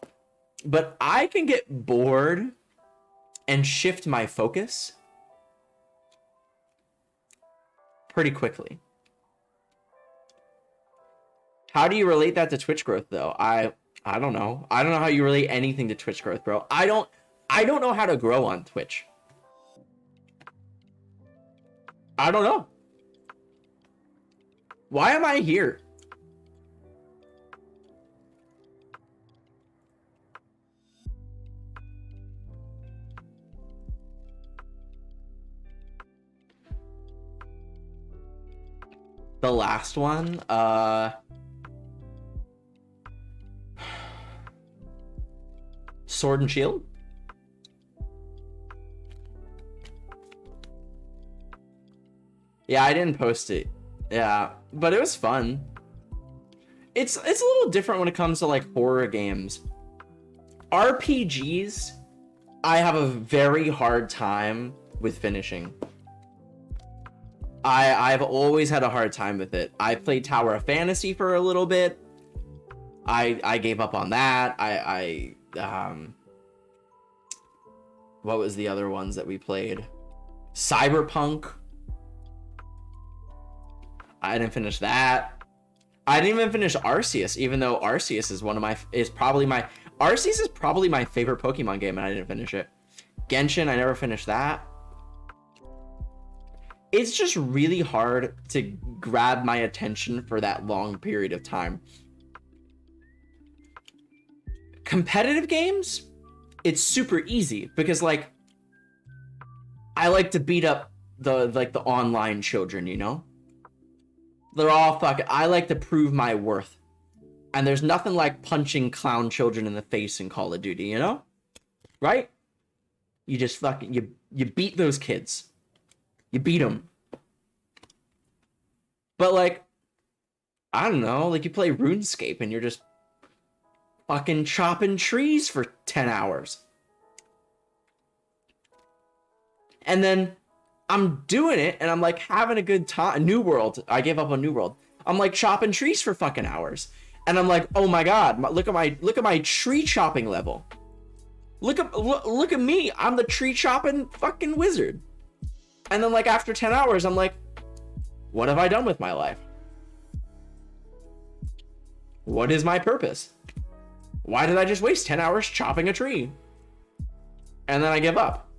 but I can get bored and shift my focus pretty quickly. How do you relate that to Twitch growth, though? I don't know. I don't know how you relate anything to Twitch growth, bro. I don't know how to grow on Twitch. I don't know. Why am I here? The last one, Sword and Shield? Yeah, I didn't post it. Yeah, but it was fun. it's a little different when it comes to like horror games. RPGs, I have a very hard time with finishing. I've always had a hard time with it. I played Tower of Fantasy for a little bit. I gave up on that. What was the other ones that we played? Cyberpunk. I didn't finish that. I didn't even finish Arceus, even though Arceus is probably my favorite Pokemon game, and I didn't finish it. Genshin, I never finished that. It's just really hard to grab my attention for that long period of time. Competitive games, it's super easy because like I like to beat up the online children, you know? They're all I like to prove my worth. And there's nothing like punching clown children in the face in Call of Duty, you know? Right? You just you beat those kids. You beat them. But like, I don't know, like you play RuneScape and you're just fucking chopping trees for 10 hours. And then I'm doing it and I'm like having a good time. New World. I gave up on New World. I'm like chopping trees for fucking hours. And I'm like, oh my god, look at my tree chopping level. Look at me. I'm the tree chopping fucking wizard. And then like after 10 hours, I'm like, what have I done with my life? What is my purpose? Why did I just waste 10 hours chopping a tree? And then I give up.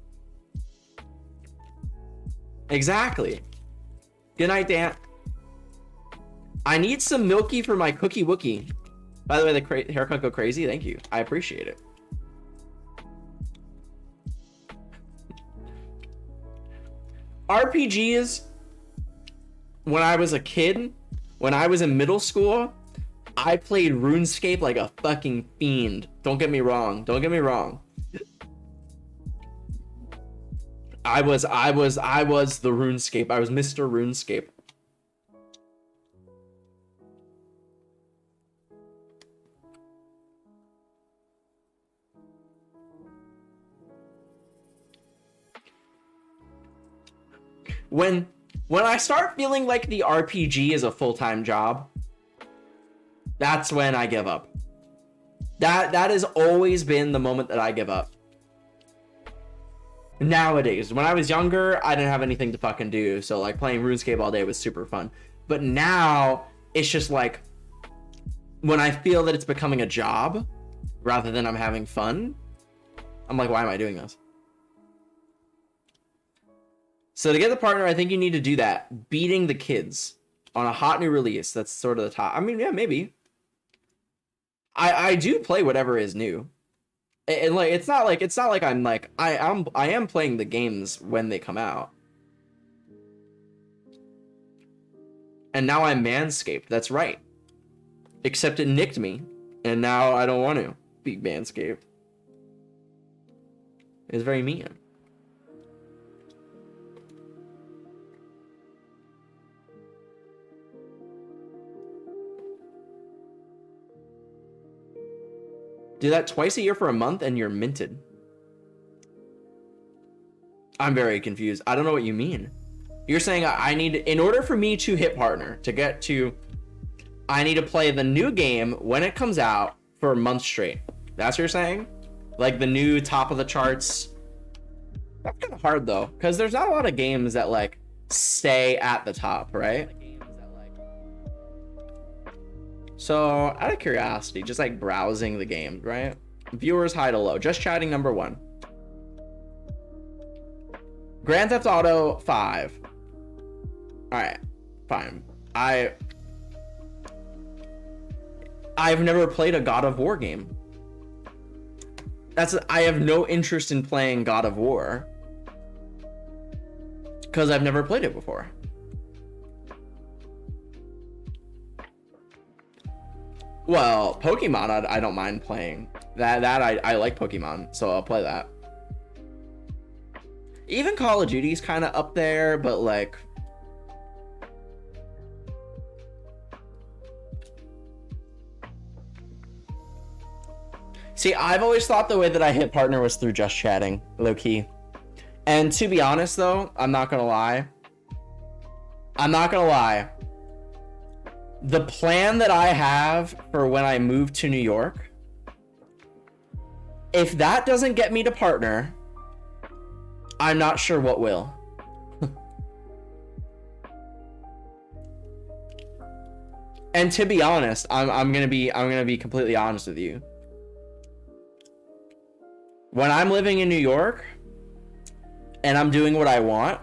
Exactly. Good night, Dan. I need some Milky for my Cookie Wookie. By the way, the haircut go crazy. Thank you. I appreciate it. RPGs, when I was a kid, when I was in middle school, I played RuneScape like a fucking fiend. Don't get me wrong. Don't get me wrong. I was the RuneScape. I was Mr. RuneScape. When I start feeling like the RPG is a full-time job, that's when I give up. That has always been the moment that I give up. Nowadays, when I was younger, I didn't have anything to fucking do, so like playing RuneScape all day was super fun. But now it's just like when I feel that it's becoming a job rather than I'm having fun, I'm like, why am I doing this? So to get the partner, I think you need to do that. Beating the kids on a hot new release. That's sort of the top. I mean, yeah, maybe. I do play whatever is new. And like it's not like I'm like I am playing the games when they come out. And now I'm Manscaped. That's right. Except it nicked me, and now I don't want to be Manscaped. It's very mean. Do that twice a year for a month and you're minted. I'm very confused. I don't know what you mean. You're saying I need, in order for me to hit partner, to get to, I need to play the new game when it comes out for a month straight. That's what you're saying? Like the new top of the charts. That's kind of hard though, because there's not a lot of games that like stay at the top, right? So, out of curiosity, just like browsing the game, right? Viewers high to low, just chatting number 1. Grand Theft Auto 5. Alright, fine. I've never played a God of War game. I have no interest in playing God of War. Because I've never played it before. Well, Pokemon, I don't mind playing. I like Pokemon, so I'll play that. Even Call of Duty's kind of up there, but like... See, I've always thought the way that I hit partner was through just chatting, low key. And to be honest, though, I'm not gonna lie. The plan that I have for when I move to New York, if that doesn't get me to partner, I'm not sure what will. And to be honest, I'm gonna be completely honest with you. When I'm living in New York and I'm doing what I want,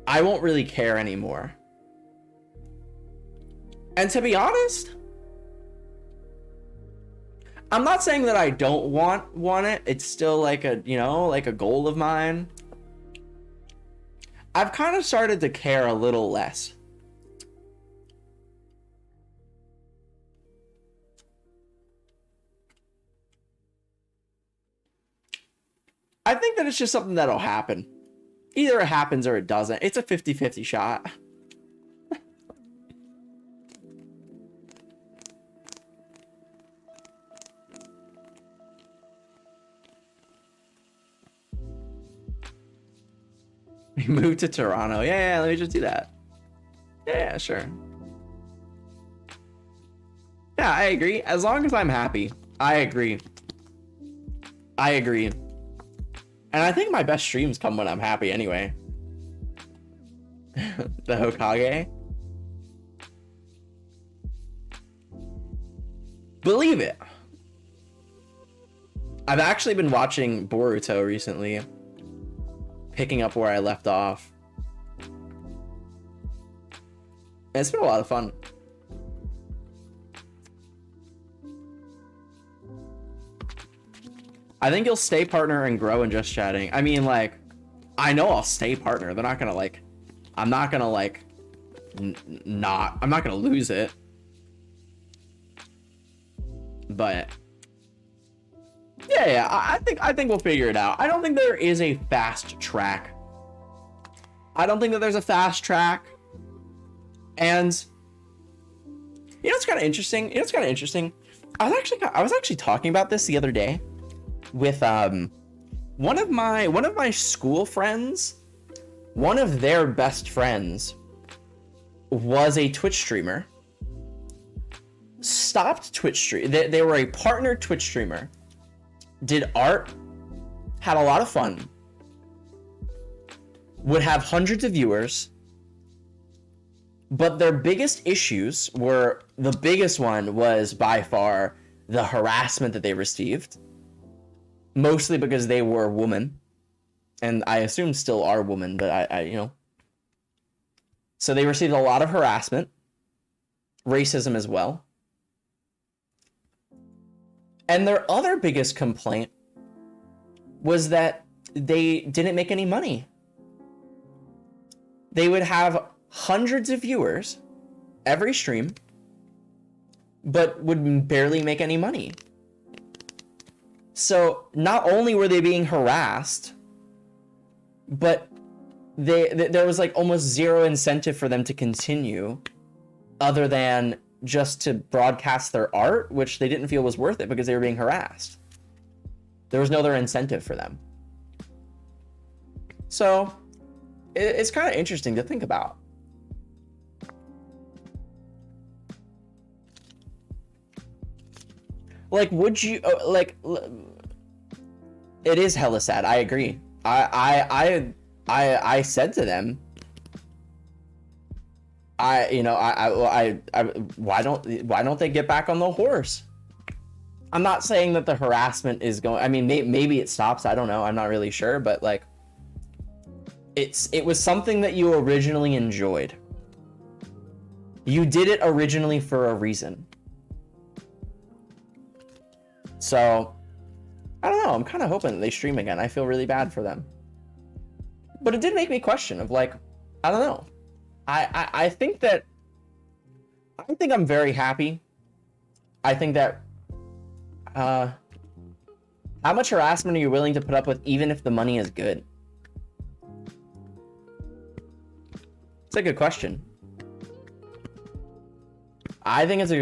I won't really care anymore. And to be honest, I'm not saying that I don't want it. It's still like a, you know, like a goal of mine. I've kind of started to care a little less. I think that it's just something that'll happen. Either it happens or it doesn't. It's a 50-50 shot. We moved to Toronto. Yeah, let me just do that. Yeah, sure. Yeah, I agree. As long as I'm happy. I agree. And I think my best streams come when I'm happy anyway. The Hokage. Believe it. I've actually been watching Boruto recently. Picking up where I left off. And it's been a lot of fun. I think you'll stay partner and grow in just chatting. I mean, like, I know I'll stay partner. They're not gonna like, I'm not gonna like, I'm not gonna lose it. But yeah, I think we'll figure it out. I don't think there is a fast track. I don't think that there's a fast track. And you know, it's kind of interesting. I was actually talking about this the other day with one of my school friends. One of their best friends was a Twitch streamer. Stopped Twitch stream. They were a partner Twitch streamer. Did art, had a lot of fun, would have hundreds of viewers, but their biggest issues were, the biggest one was by far the harassment that they received, mostly because they were women, and I assume still are women, but I you know. So they received a lot of harassment, racism as well. And their other biggest complaint was that they didn't make any money. They would have hundreds of viewers every stream, but would barely make any money. So not only were they being harassed, but there was like almost zero incentive for them to continue other than just to broadcast their art, which they didn't feel was worth it because they were being harassed. There was no other incentive for them. So it's kind of interesting to think about. Like, would you like? It is hella sad. I agree. I said to them, why don't they get back on the horse? I'm not saying that the harassment is going, I mean, maybe it stops. I don't know. I'm not really sure, but like, it was something that you originally enjoyed. You did it originally for a reason. So, I don't know. I'm kind of hoping that they stream again. I feel really bad for them. But it did make me question of like, I don't know. I think I'm very happy. I think that, how much harassment are you willing to put up with even if the money is good? It's a good question. I think it's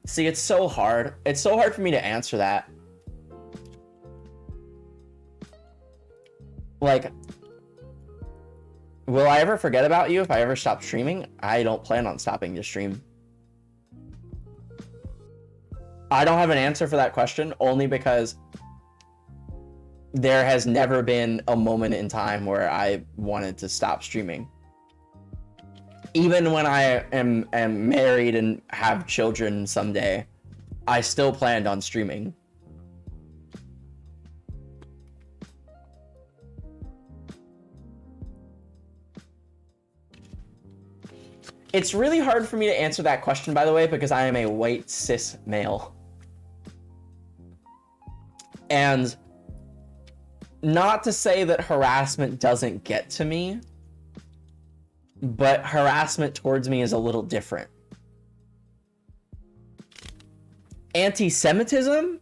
See, it's so hard. It's so hard for me to answer that. Like, will I ever forget about you if I ever stop streaming? I don't plan on stopping to stream. I don't have an answer for that question only because there has never been a moment in time where I wanted to stop streaming. Even when I am married and have children someday, I still planned on streaming. It's really hard for me to answer that question, by the way, because I am a white cis male. And not to say that harassment doesn't get to me, but harassment towards me is a little different. Anti-Semitism?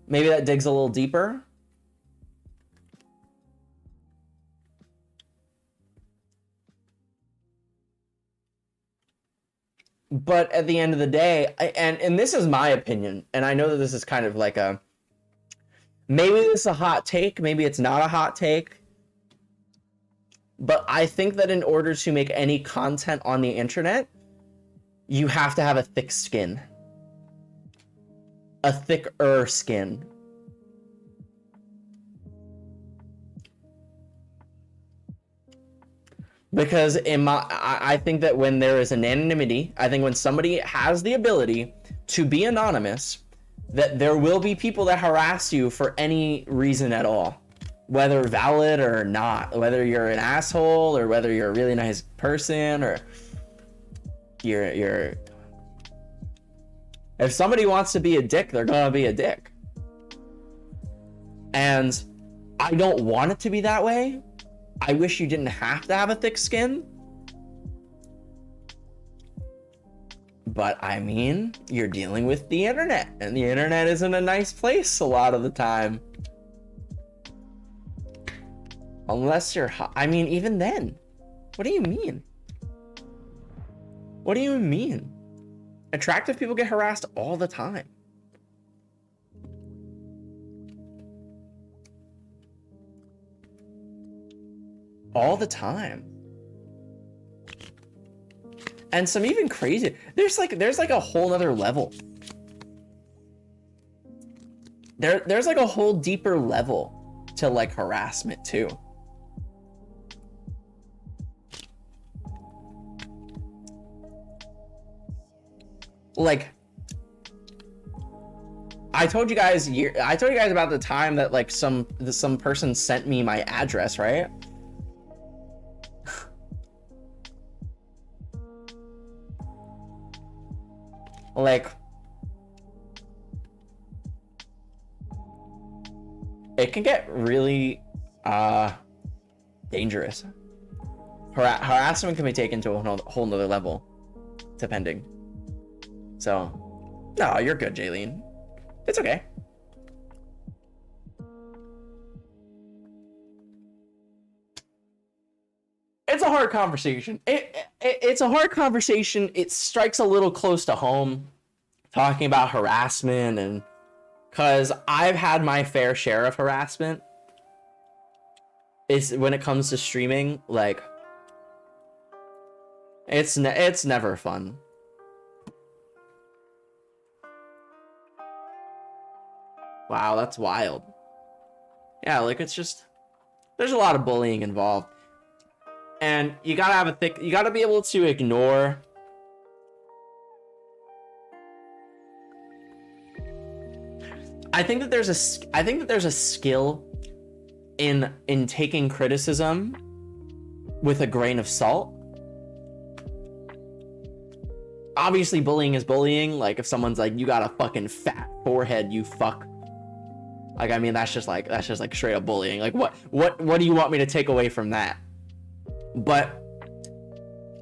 Maybe that digs a little deeper. But at the end of the day, and this is my opinion, and I know that this is kind of like a, maybe this is a hot take, maybe it's not a hot take, but I think that in order to make any content on the internet, you have to have a thick skin. A thicker skin. Because I think that when there is an anonymity, I think when somebody has the ability to be anonymous, that there will be people that harass you for any reason at all, whether valid or not, whether you're an asshole or whether you're a really nice person or you're if somebody wants to be a dick, they're gonna be a dick. And I don't want it to be that way. I wish you didn't have to have a thick skin. But I mean, you're dealing with the internet, and the internet isn't a nice place a lot of the time. Unless you're hot. I mean, even then. What do you mean? What do you mean? Attractive people get harassed all the time. All the time. And some even crazy. There's like a whole nother level. There's like a whole deeper level to like harassment too. Like I told you guys about the time that like some person sent me my address, right? Like, it can get really dangerous. Harassment can be taken to a whole nother level, depending. So, no, you're good, Jaylene. It's okay. It's a hard conversation. It's a hard conversation. It strikes a little close to home, talking about harassment, and because I've had my fair share of harassment. It's when it comes to streaming, like it's never fun. Wow, that's wild. Yeah, like it's just there's a lot of bullying involved. And you gotta be able to ignore I think that there's a skill in taking criticism with a grain of salt. Obviously bullying is bullying. Like if someone's like, you got a fucking fat forehead, you fuck. Like I mean that's just like straight up bullying. Like what do you want me to take away from that? But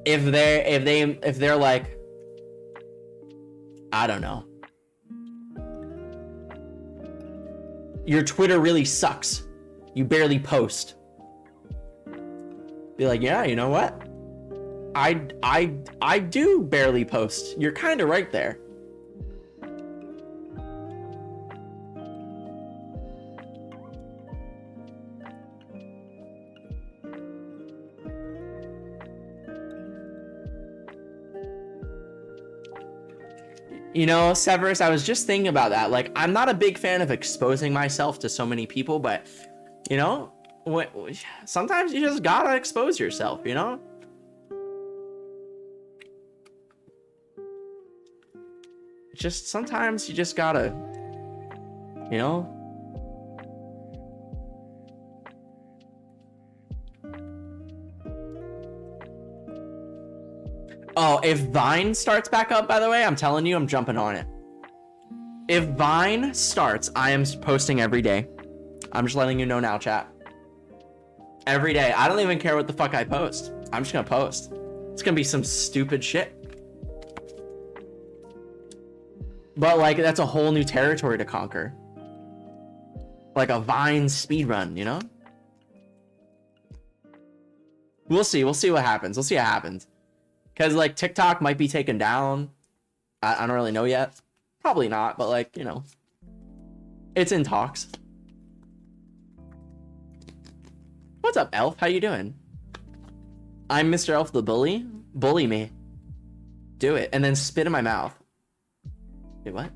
if they're like, I don't know, your Twitter really sucks, you barely post, be like, yeah, you know what, I do barely post. You're kind of right there. You know, Severus, I was just thinking about that. Like, I'm not a big fan of exposing myself to so many people, but, you know, sometimes you just gotta expose yourself, you know? Just sometimes you just gotta, you know? Oh, if Vine starts back up, by the way, I'm telling you, I'm jumping on it. If Vine starts, I am posting every day. I'm just letting you know now, chat. Every day. I don't even care what the fuck I post. I'm just gonna post. It's gonna be some stupid shit. But, like, that's a whole new territory to conquer. Like a Vine speedrun, you know? We'll see. We'll see what happens. We'll see what happens. Because, like, TikTok might be taken down. I don't really know yet. Probably not, but, like, you know. It's in talks. What's up, Elf? How you doing? I'm Mr. Elf the Bully. Bully me. Do it. And then spit in my mouth. Wait, what?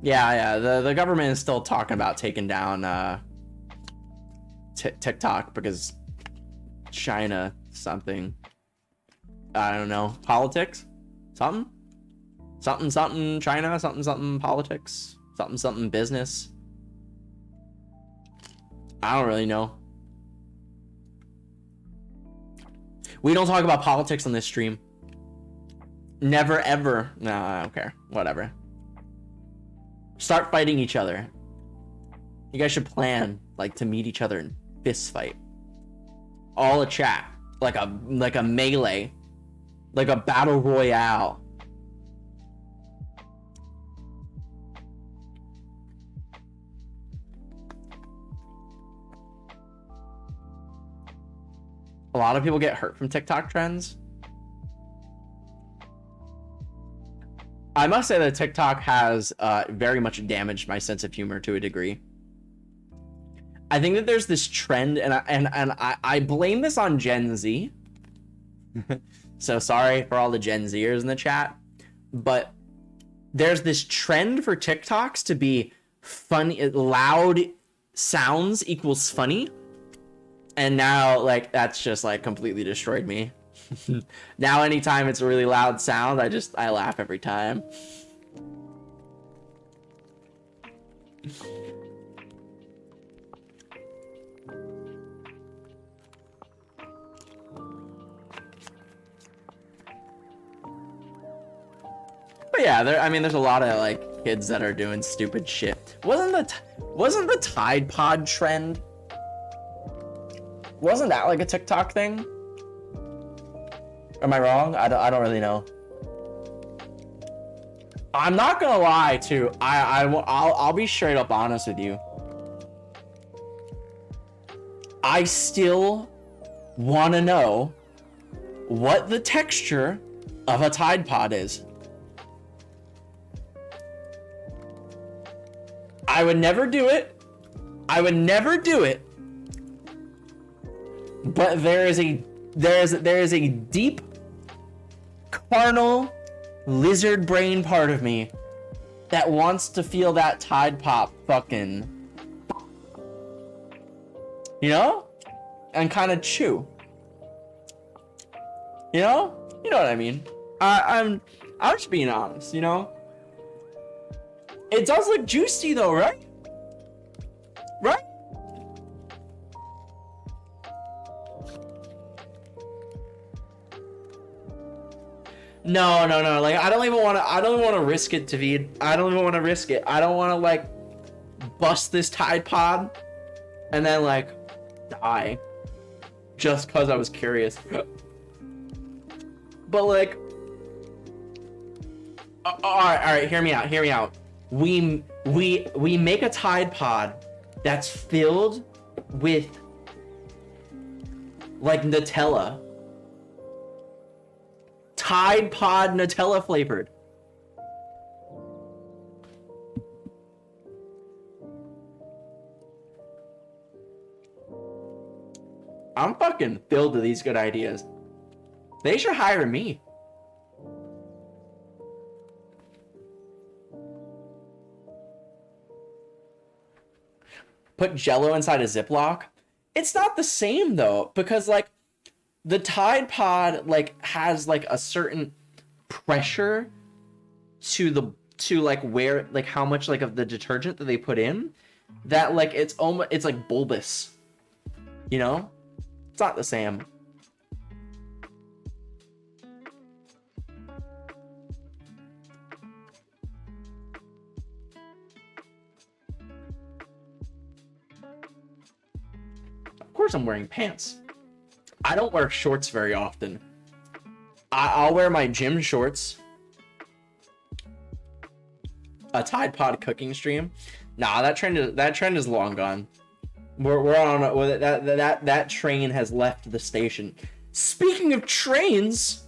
Yeah, the government is still talking about taking down TikTok because China something. I don't know. Politics? Something China, something politics, something business. I don't really know. We don't talk about politics on this stream. Never ever. No, I don't care. Whatever. Start fighting each other. You guys should plan, like, to meet each other in fist fight. All a chat. Like a melee. Like a battle royale. A lot of people get hurt from TikTok trends. I must say that TikTok has very much damaged my sense of humor to a degree. I think that there's this trend, and I blame this on Gen Z. So sorry for all the Gen Zers in the chat, but there's this trend for TikToks to be funny, loud sounds equals funny. And now, like, that's just, like, completely destroyed me. Now, anytime it's a really loud sound, I laugh every time. But yeah, there's a lot of, like, kids that are doing stupid shit. Wasn't the Tide Pod trend? Wasn't that like a TikTok thing? Am I wrong? I don't really know. I'm not gonna lie too. I'll be straight up honest with you. I still want to know what the texture of a Tide Pod is. I would never do it. But there is a deep carnal lizard brain part of me that wants to feel that Tide Pop fucking, you know, and kind of chew. You know what I mean. I'm just being honest. You know, it does look juicy though, right? Right? No. Like, I don't even want to risk it, David. I don't even want to risk it. I don't want to, like, bust this Tide Pod and then, like, die just because I was curious. But like, all right, hear me out. We make a Tide Pod that's filled with like Nutella. Tide Pod Nutella flavored. I'm fucking filled with these good ideas. They should hire me. Put Jell-O inside a Ziploc. It's not the same though, because like the Tide Pod like has like a certain pressure to like where like how much like of the detergent that they put in, that like it's almost, it's like bulbous. You know? It's not the same. Of course I'm wearing pants. I don't wear shorts very often. I'll wear my gym shorts. A Tide Pod cooking stream. Nah, that trend is long gone. We're on that train has left the station. Speaking of trains,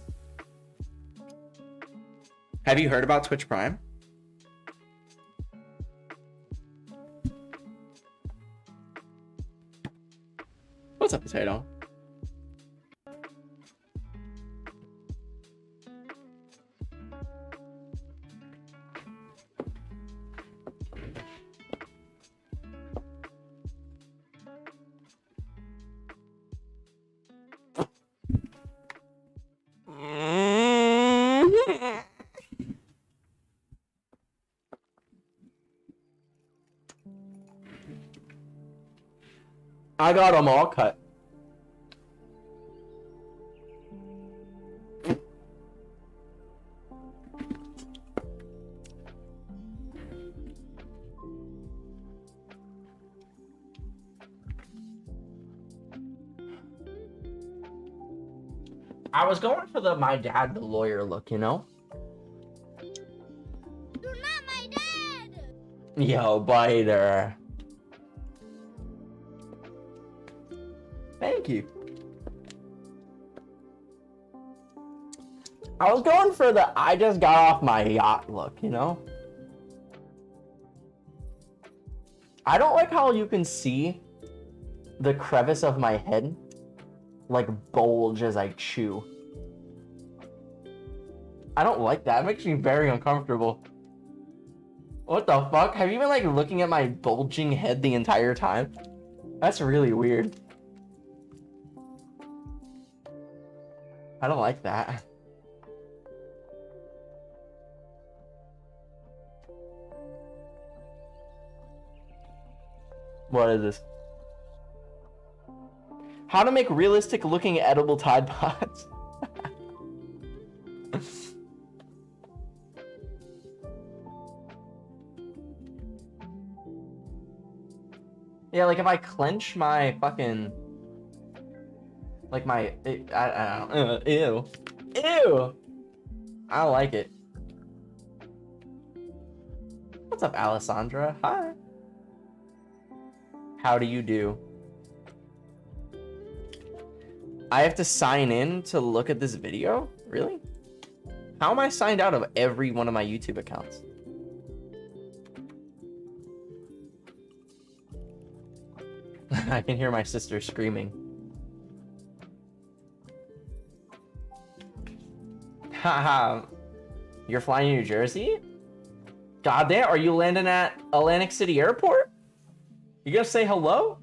have you heard about Twitch Prime? What's up, Potato? I got them all cut. I was going for the my dad the lawyer look, you know? You're not my dad! Yo, biter. Thank you. I was going for the I just got off my yacht look, you know? I don't like how you can see the crevice of my head like bulge as I chew. I don't like that. It makes me very uncomfortable. What the fuck? Have you been like looking at my bulging head the entire time? That's really weird. I don't like that. What is this? How to make realistic looking edible Tide Pods. Yeah, like if I clench my fucking, like my, I don't know, ew, ew. I don't like it. What's up, Alessandra? Hi. How do you do? I have to sign in to look at this video? Really? How am I signed out of every one of my YouTube accounts? I can hear my sister screaming. Haha. You're flying to New Jersey? God damn, are you landing at Atlantic City Airport? You gonna say hello?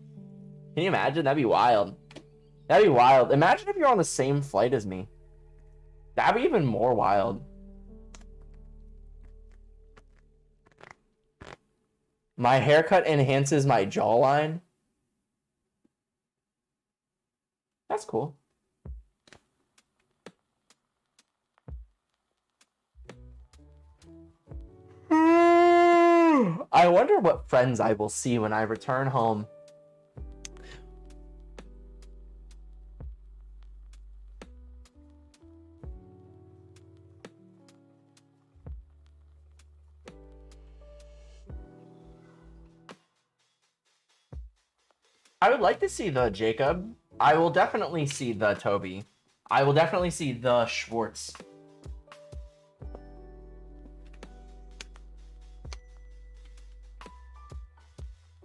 Can you imagine? That'd be wild. That'd be wild. Imagine if you're on the same flight as me. That'd be even more wild. My haircut enhances my jawline. That's cool. I wonder what friends I will see when I return home. I would like to see the Jacob. I will definitely see the Toby. I will definitely see the Schwartz.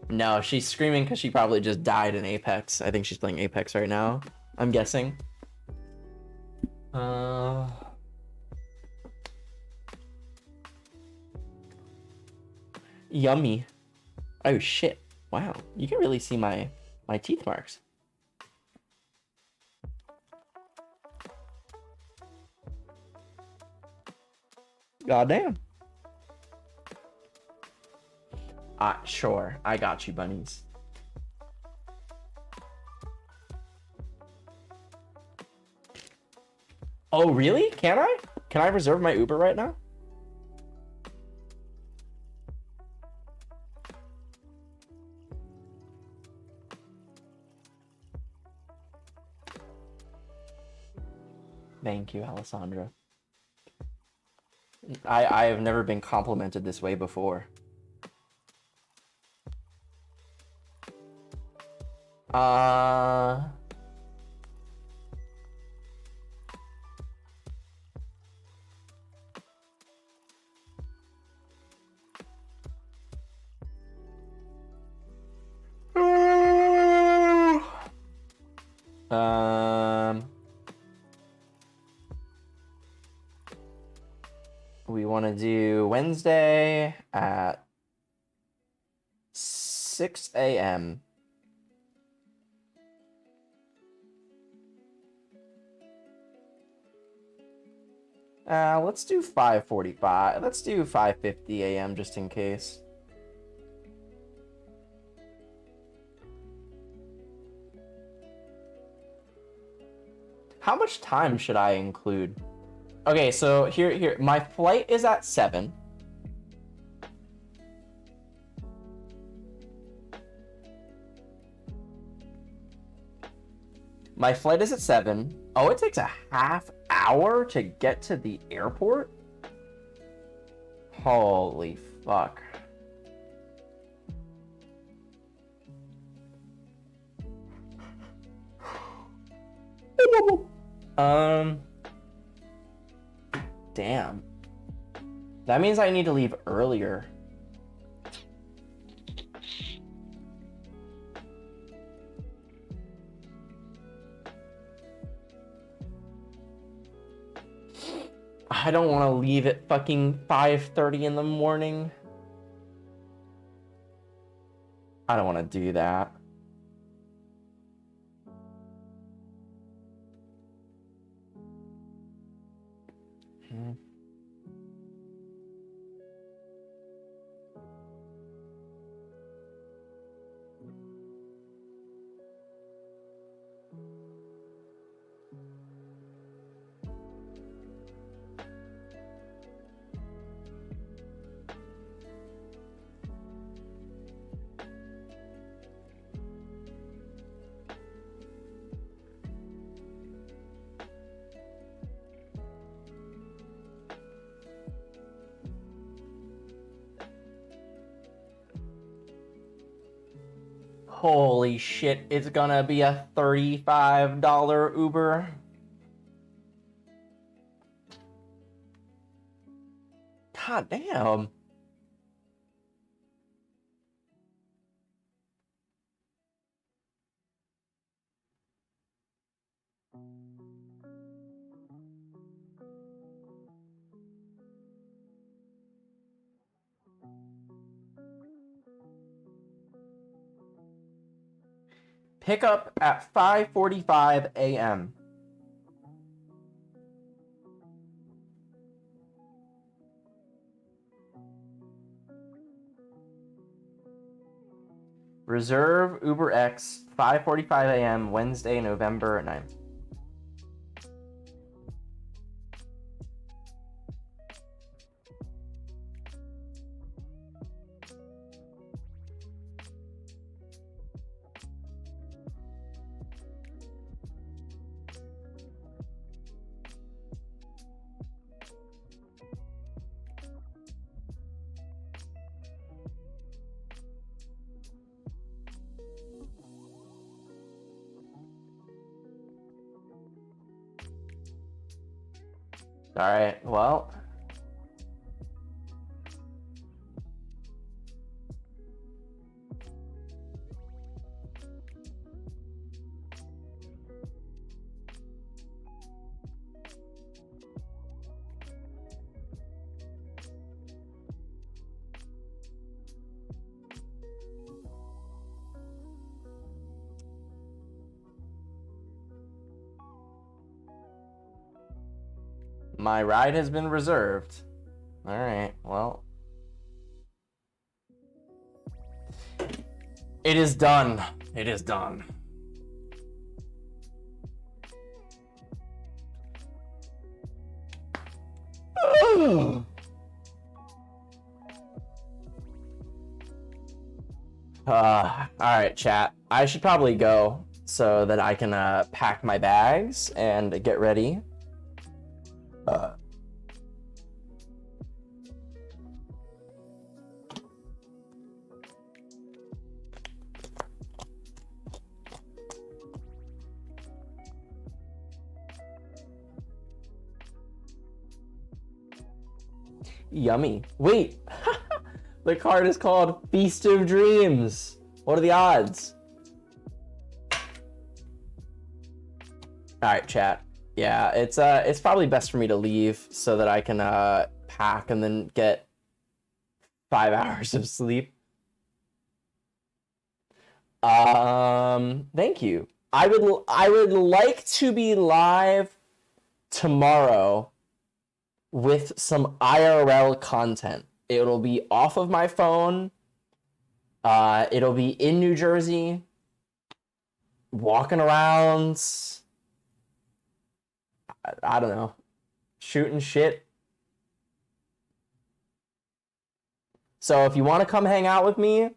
No, she's screaming because she probably just died in Apex. I think she's playing Apex right now. I'm guessing. Yummy. Oh shit. Wow. You can really see my teeth marks. Goddamn. Sure. I got you, bunnies. Oh, really? Can I? Can I reserve my Uber right now? Thank you, Alessandra. I have never been complimented this way before. We want to do Wednesday at 6 a.m. Let's do 5:45. Let's do 5:50 a.m. just in case. How much time should I include? Okay, so here, my flight is at 7. My flight is at 7. Oh, it takes a half hour to get to the airport? Holy fuck. Damn. That means I need to leave earlier. I don't want to leave at fucking 5:30 in the morning. I don't want to do that. Holy shit, it's gonna be a $35 Uber. God damn. Pick up at 5:45 a.m. Reserve Uber X 5:45 a.m. Wednesday, November 9th. All right. Well. My ride has been reserved. All right. Well. It is done. It is done. All right, chat. I should probably go so that I can pack my bags and get ready. Yummy. Wait, the card is called Feast of Dreams. What are the odds? All right, chat. Yeah, it's probably best for me to leave so that I can pack and then get 5 hours of sleep. Thank you. I would like to be live tomorrow with some IRL content. It'll be off of my phone. It'll be in New Jersey, walking around. I don't know, shooting shit. So if you want to come hang out with me,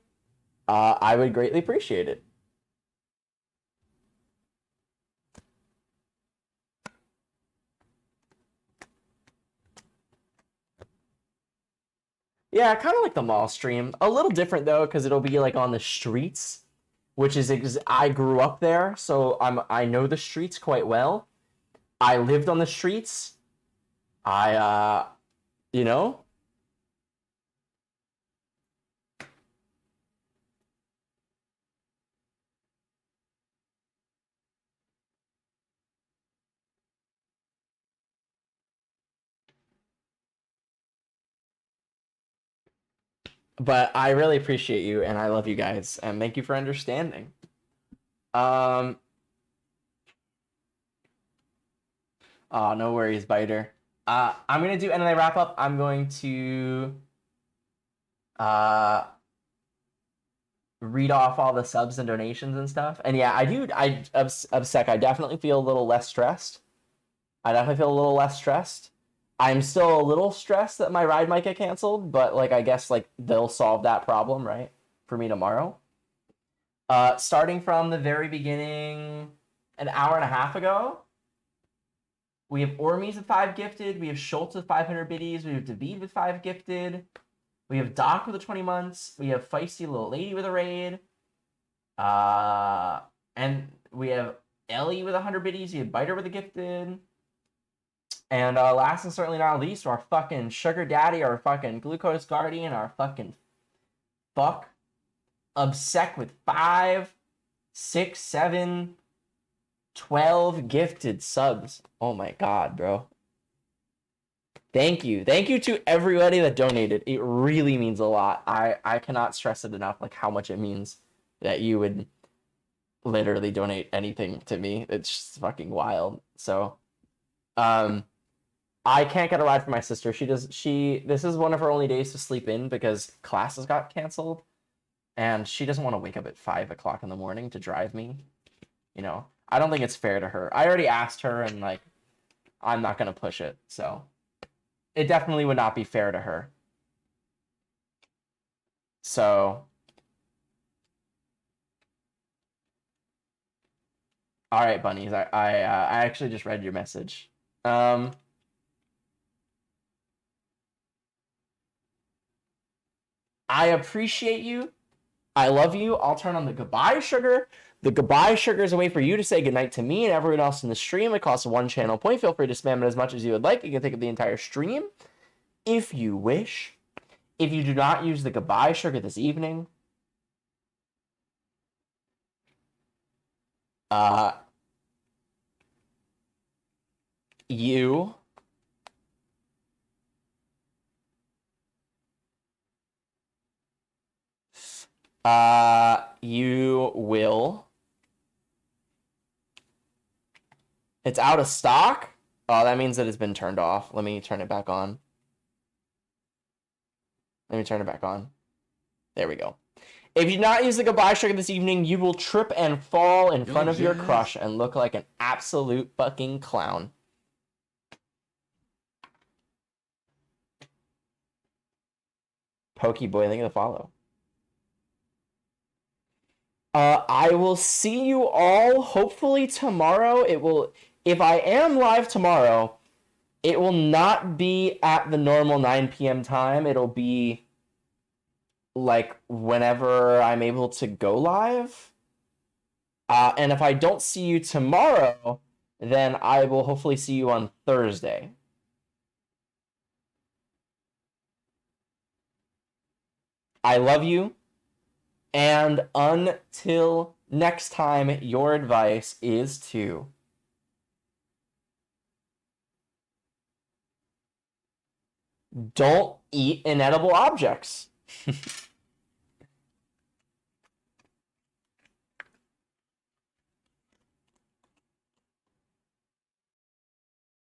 I would greatly appreciate it. Yeah, kind of like the mall stream. A little different though, because it'll be like on the streets, which is I grew up there, so I know the streets quite well. I lived on the streets. You know. But I really appreciate you, and I love you guys, and thank you for understanding. Oh, no worries, Biter. I'm gonna do, and then I wrap up. I'm going to read off all the subs and donations and stuff. And yeah, Obsec, I definitely feel a little less stressed. I'm still a little stressed that my ride might get canceled, but like I guess like they'll solve that problem, right? For me tomorrow. Starting from the very beginning, an hour and a half ago, we have Ormies with 5 gifted, we have Schultz with 500 biddies, we have David with 5 gifted, we have Doc with 20 months, we have Feisty Little Lady with a raid, and we have Ellie with 100 biddies, we have Biter with a gifted. And last and certainly not least, our fucking sugar daddy, our fucking glucose guardian, our fucking fuck Obsec with 5, 6, 7, 12 gifted subs. Oh my god, bro. Thank you. Thank you to everybody that donated. It really means a lot. I cannot stress it enough, like how much it means that you would literally donate anything to me. It's just fucking wild. So, I can't get a ride for my sister. This is one of her only days to sleep in because classes got canceled. And she doesn't want to wake up at 5 o'clock in the morning to drive me. You know, I don't think it's fair to her. I already asked her and like, I'm not going to push it. So it definitely would not be fair to her. So. All right, bunnies. I actually just read your message. I appreciate you. I love you. I'll turn on the goodbye sugar. The goodbye sugar is a way for you to say goodnight to me and everyone else in the stream. It costs 1 channel point. Feel free to spam it as much as you would like. You can take up the entire stream if you wish. If you do not use the goodbye sugar this evening, you you will. It's out of stock? Oh, that means that it's been turned off. Let me turn it back on. Let me turn it back on. There we go. If you do not use the goodbye sugar this evening, you will trip and fall in front of your crush and look like an absolute fucking clown. Pokeboy, thank you for the follow. I will see you all hopefully tomorrow. If I am live tomorrow, it will not be at the normal 9 p.m. time. It'll be like whenever I'm able to go live. And if I don't see you tomorrow, then I will hopefully see you on Thursday. I love you. And until next time, your advice is to don't eat inedible objects.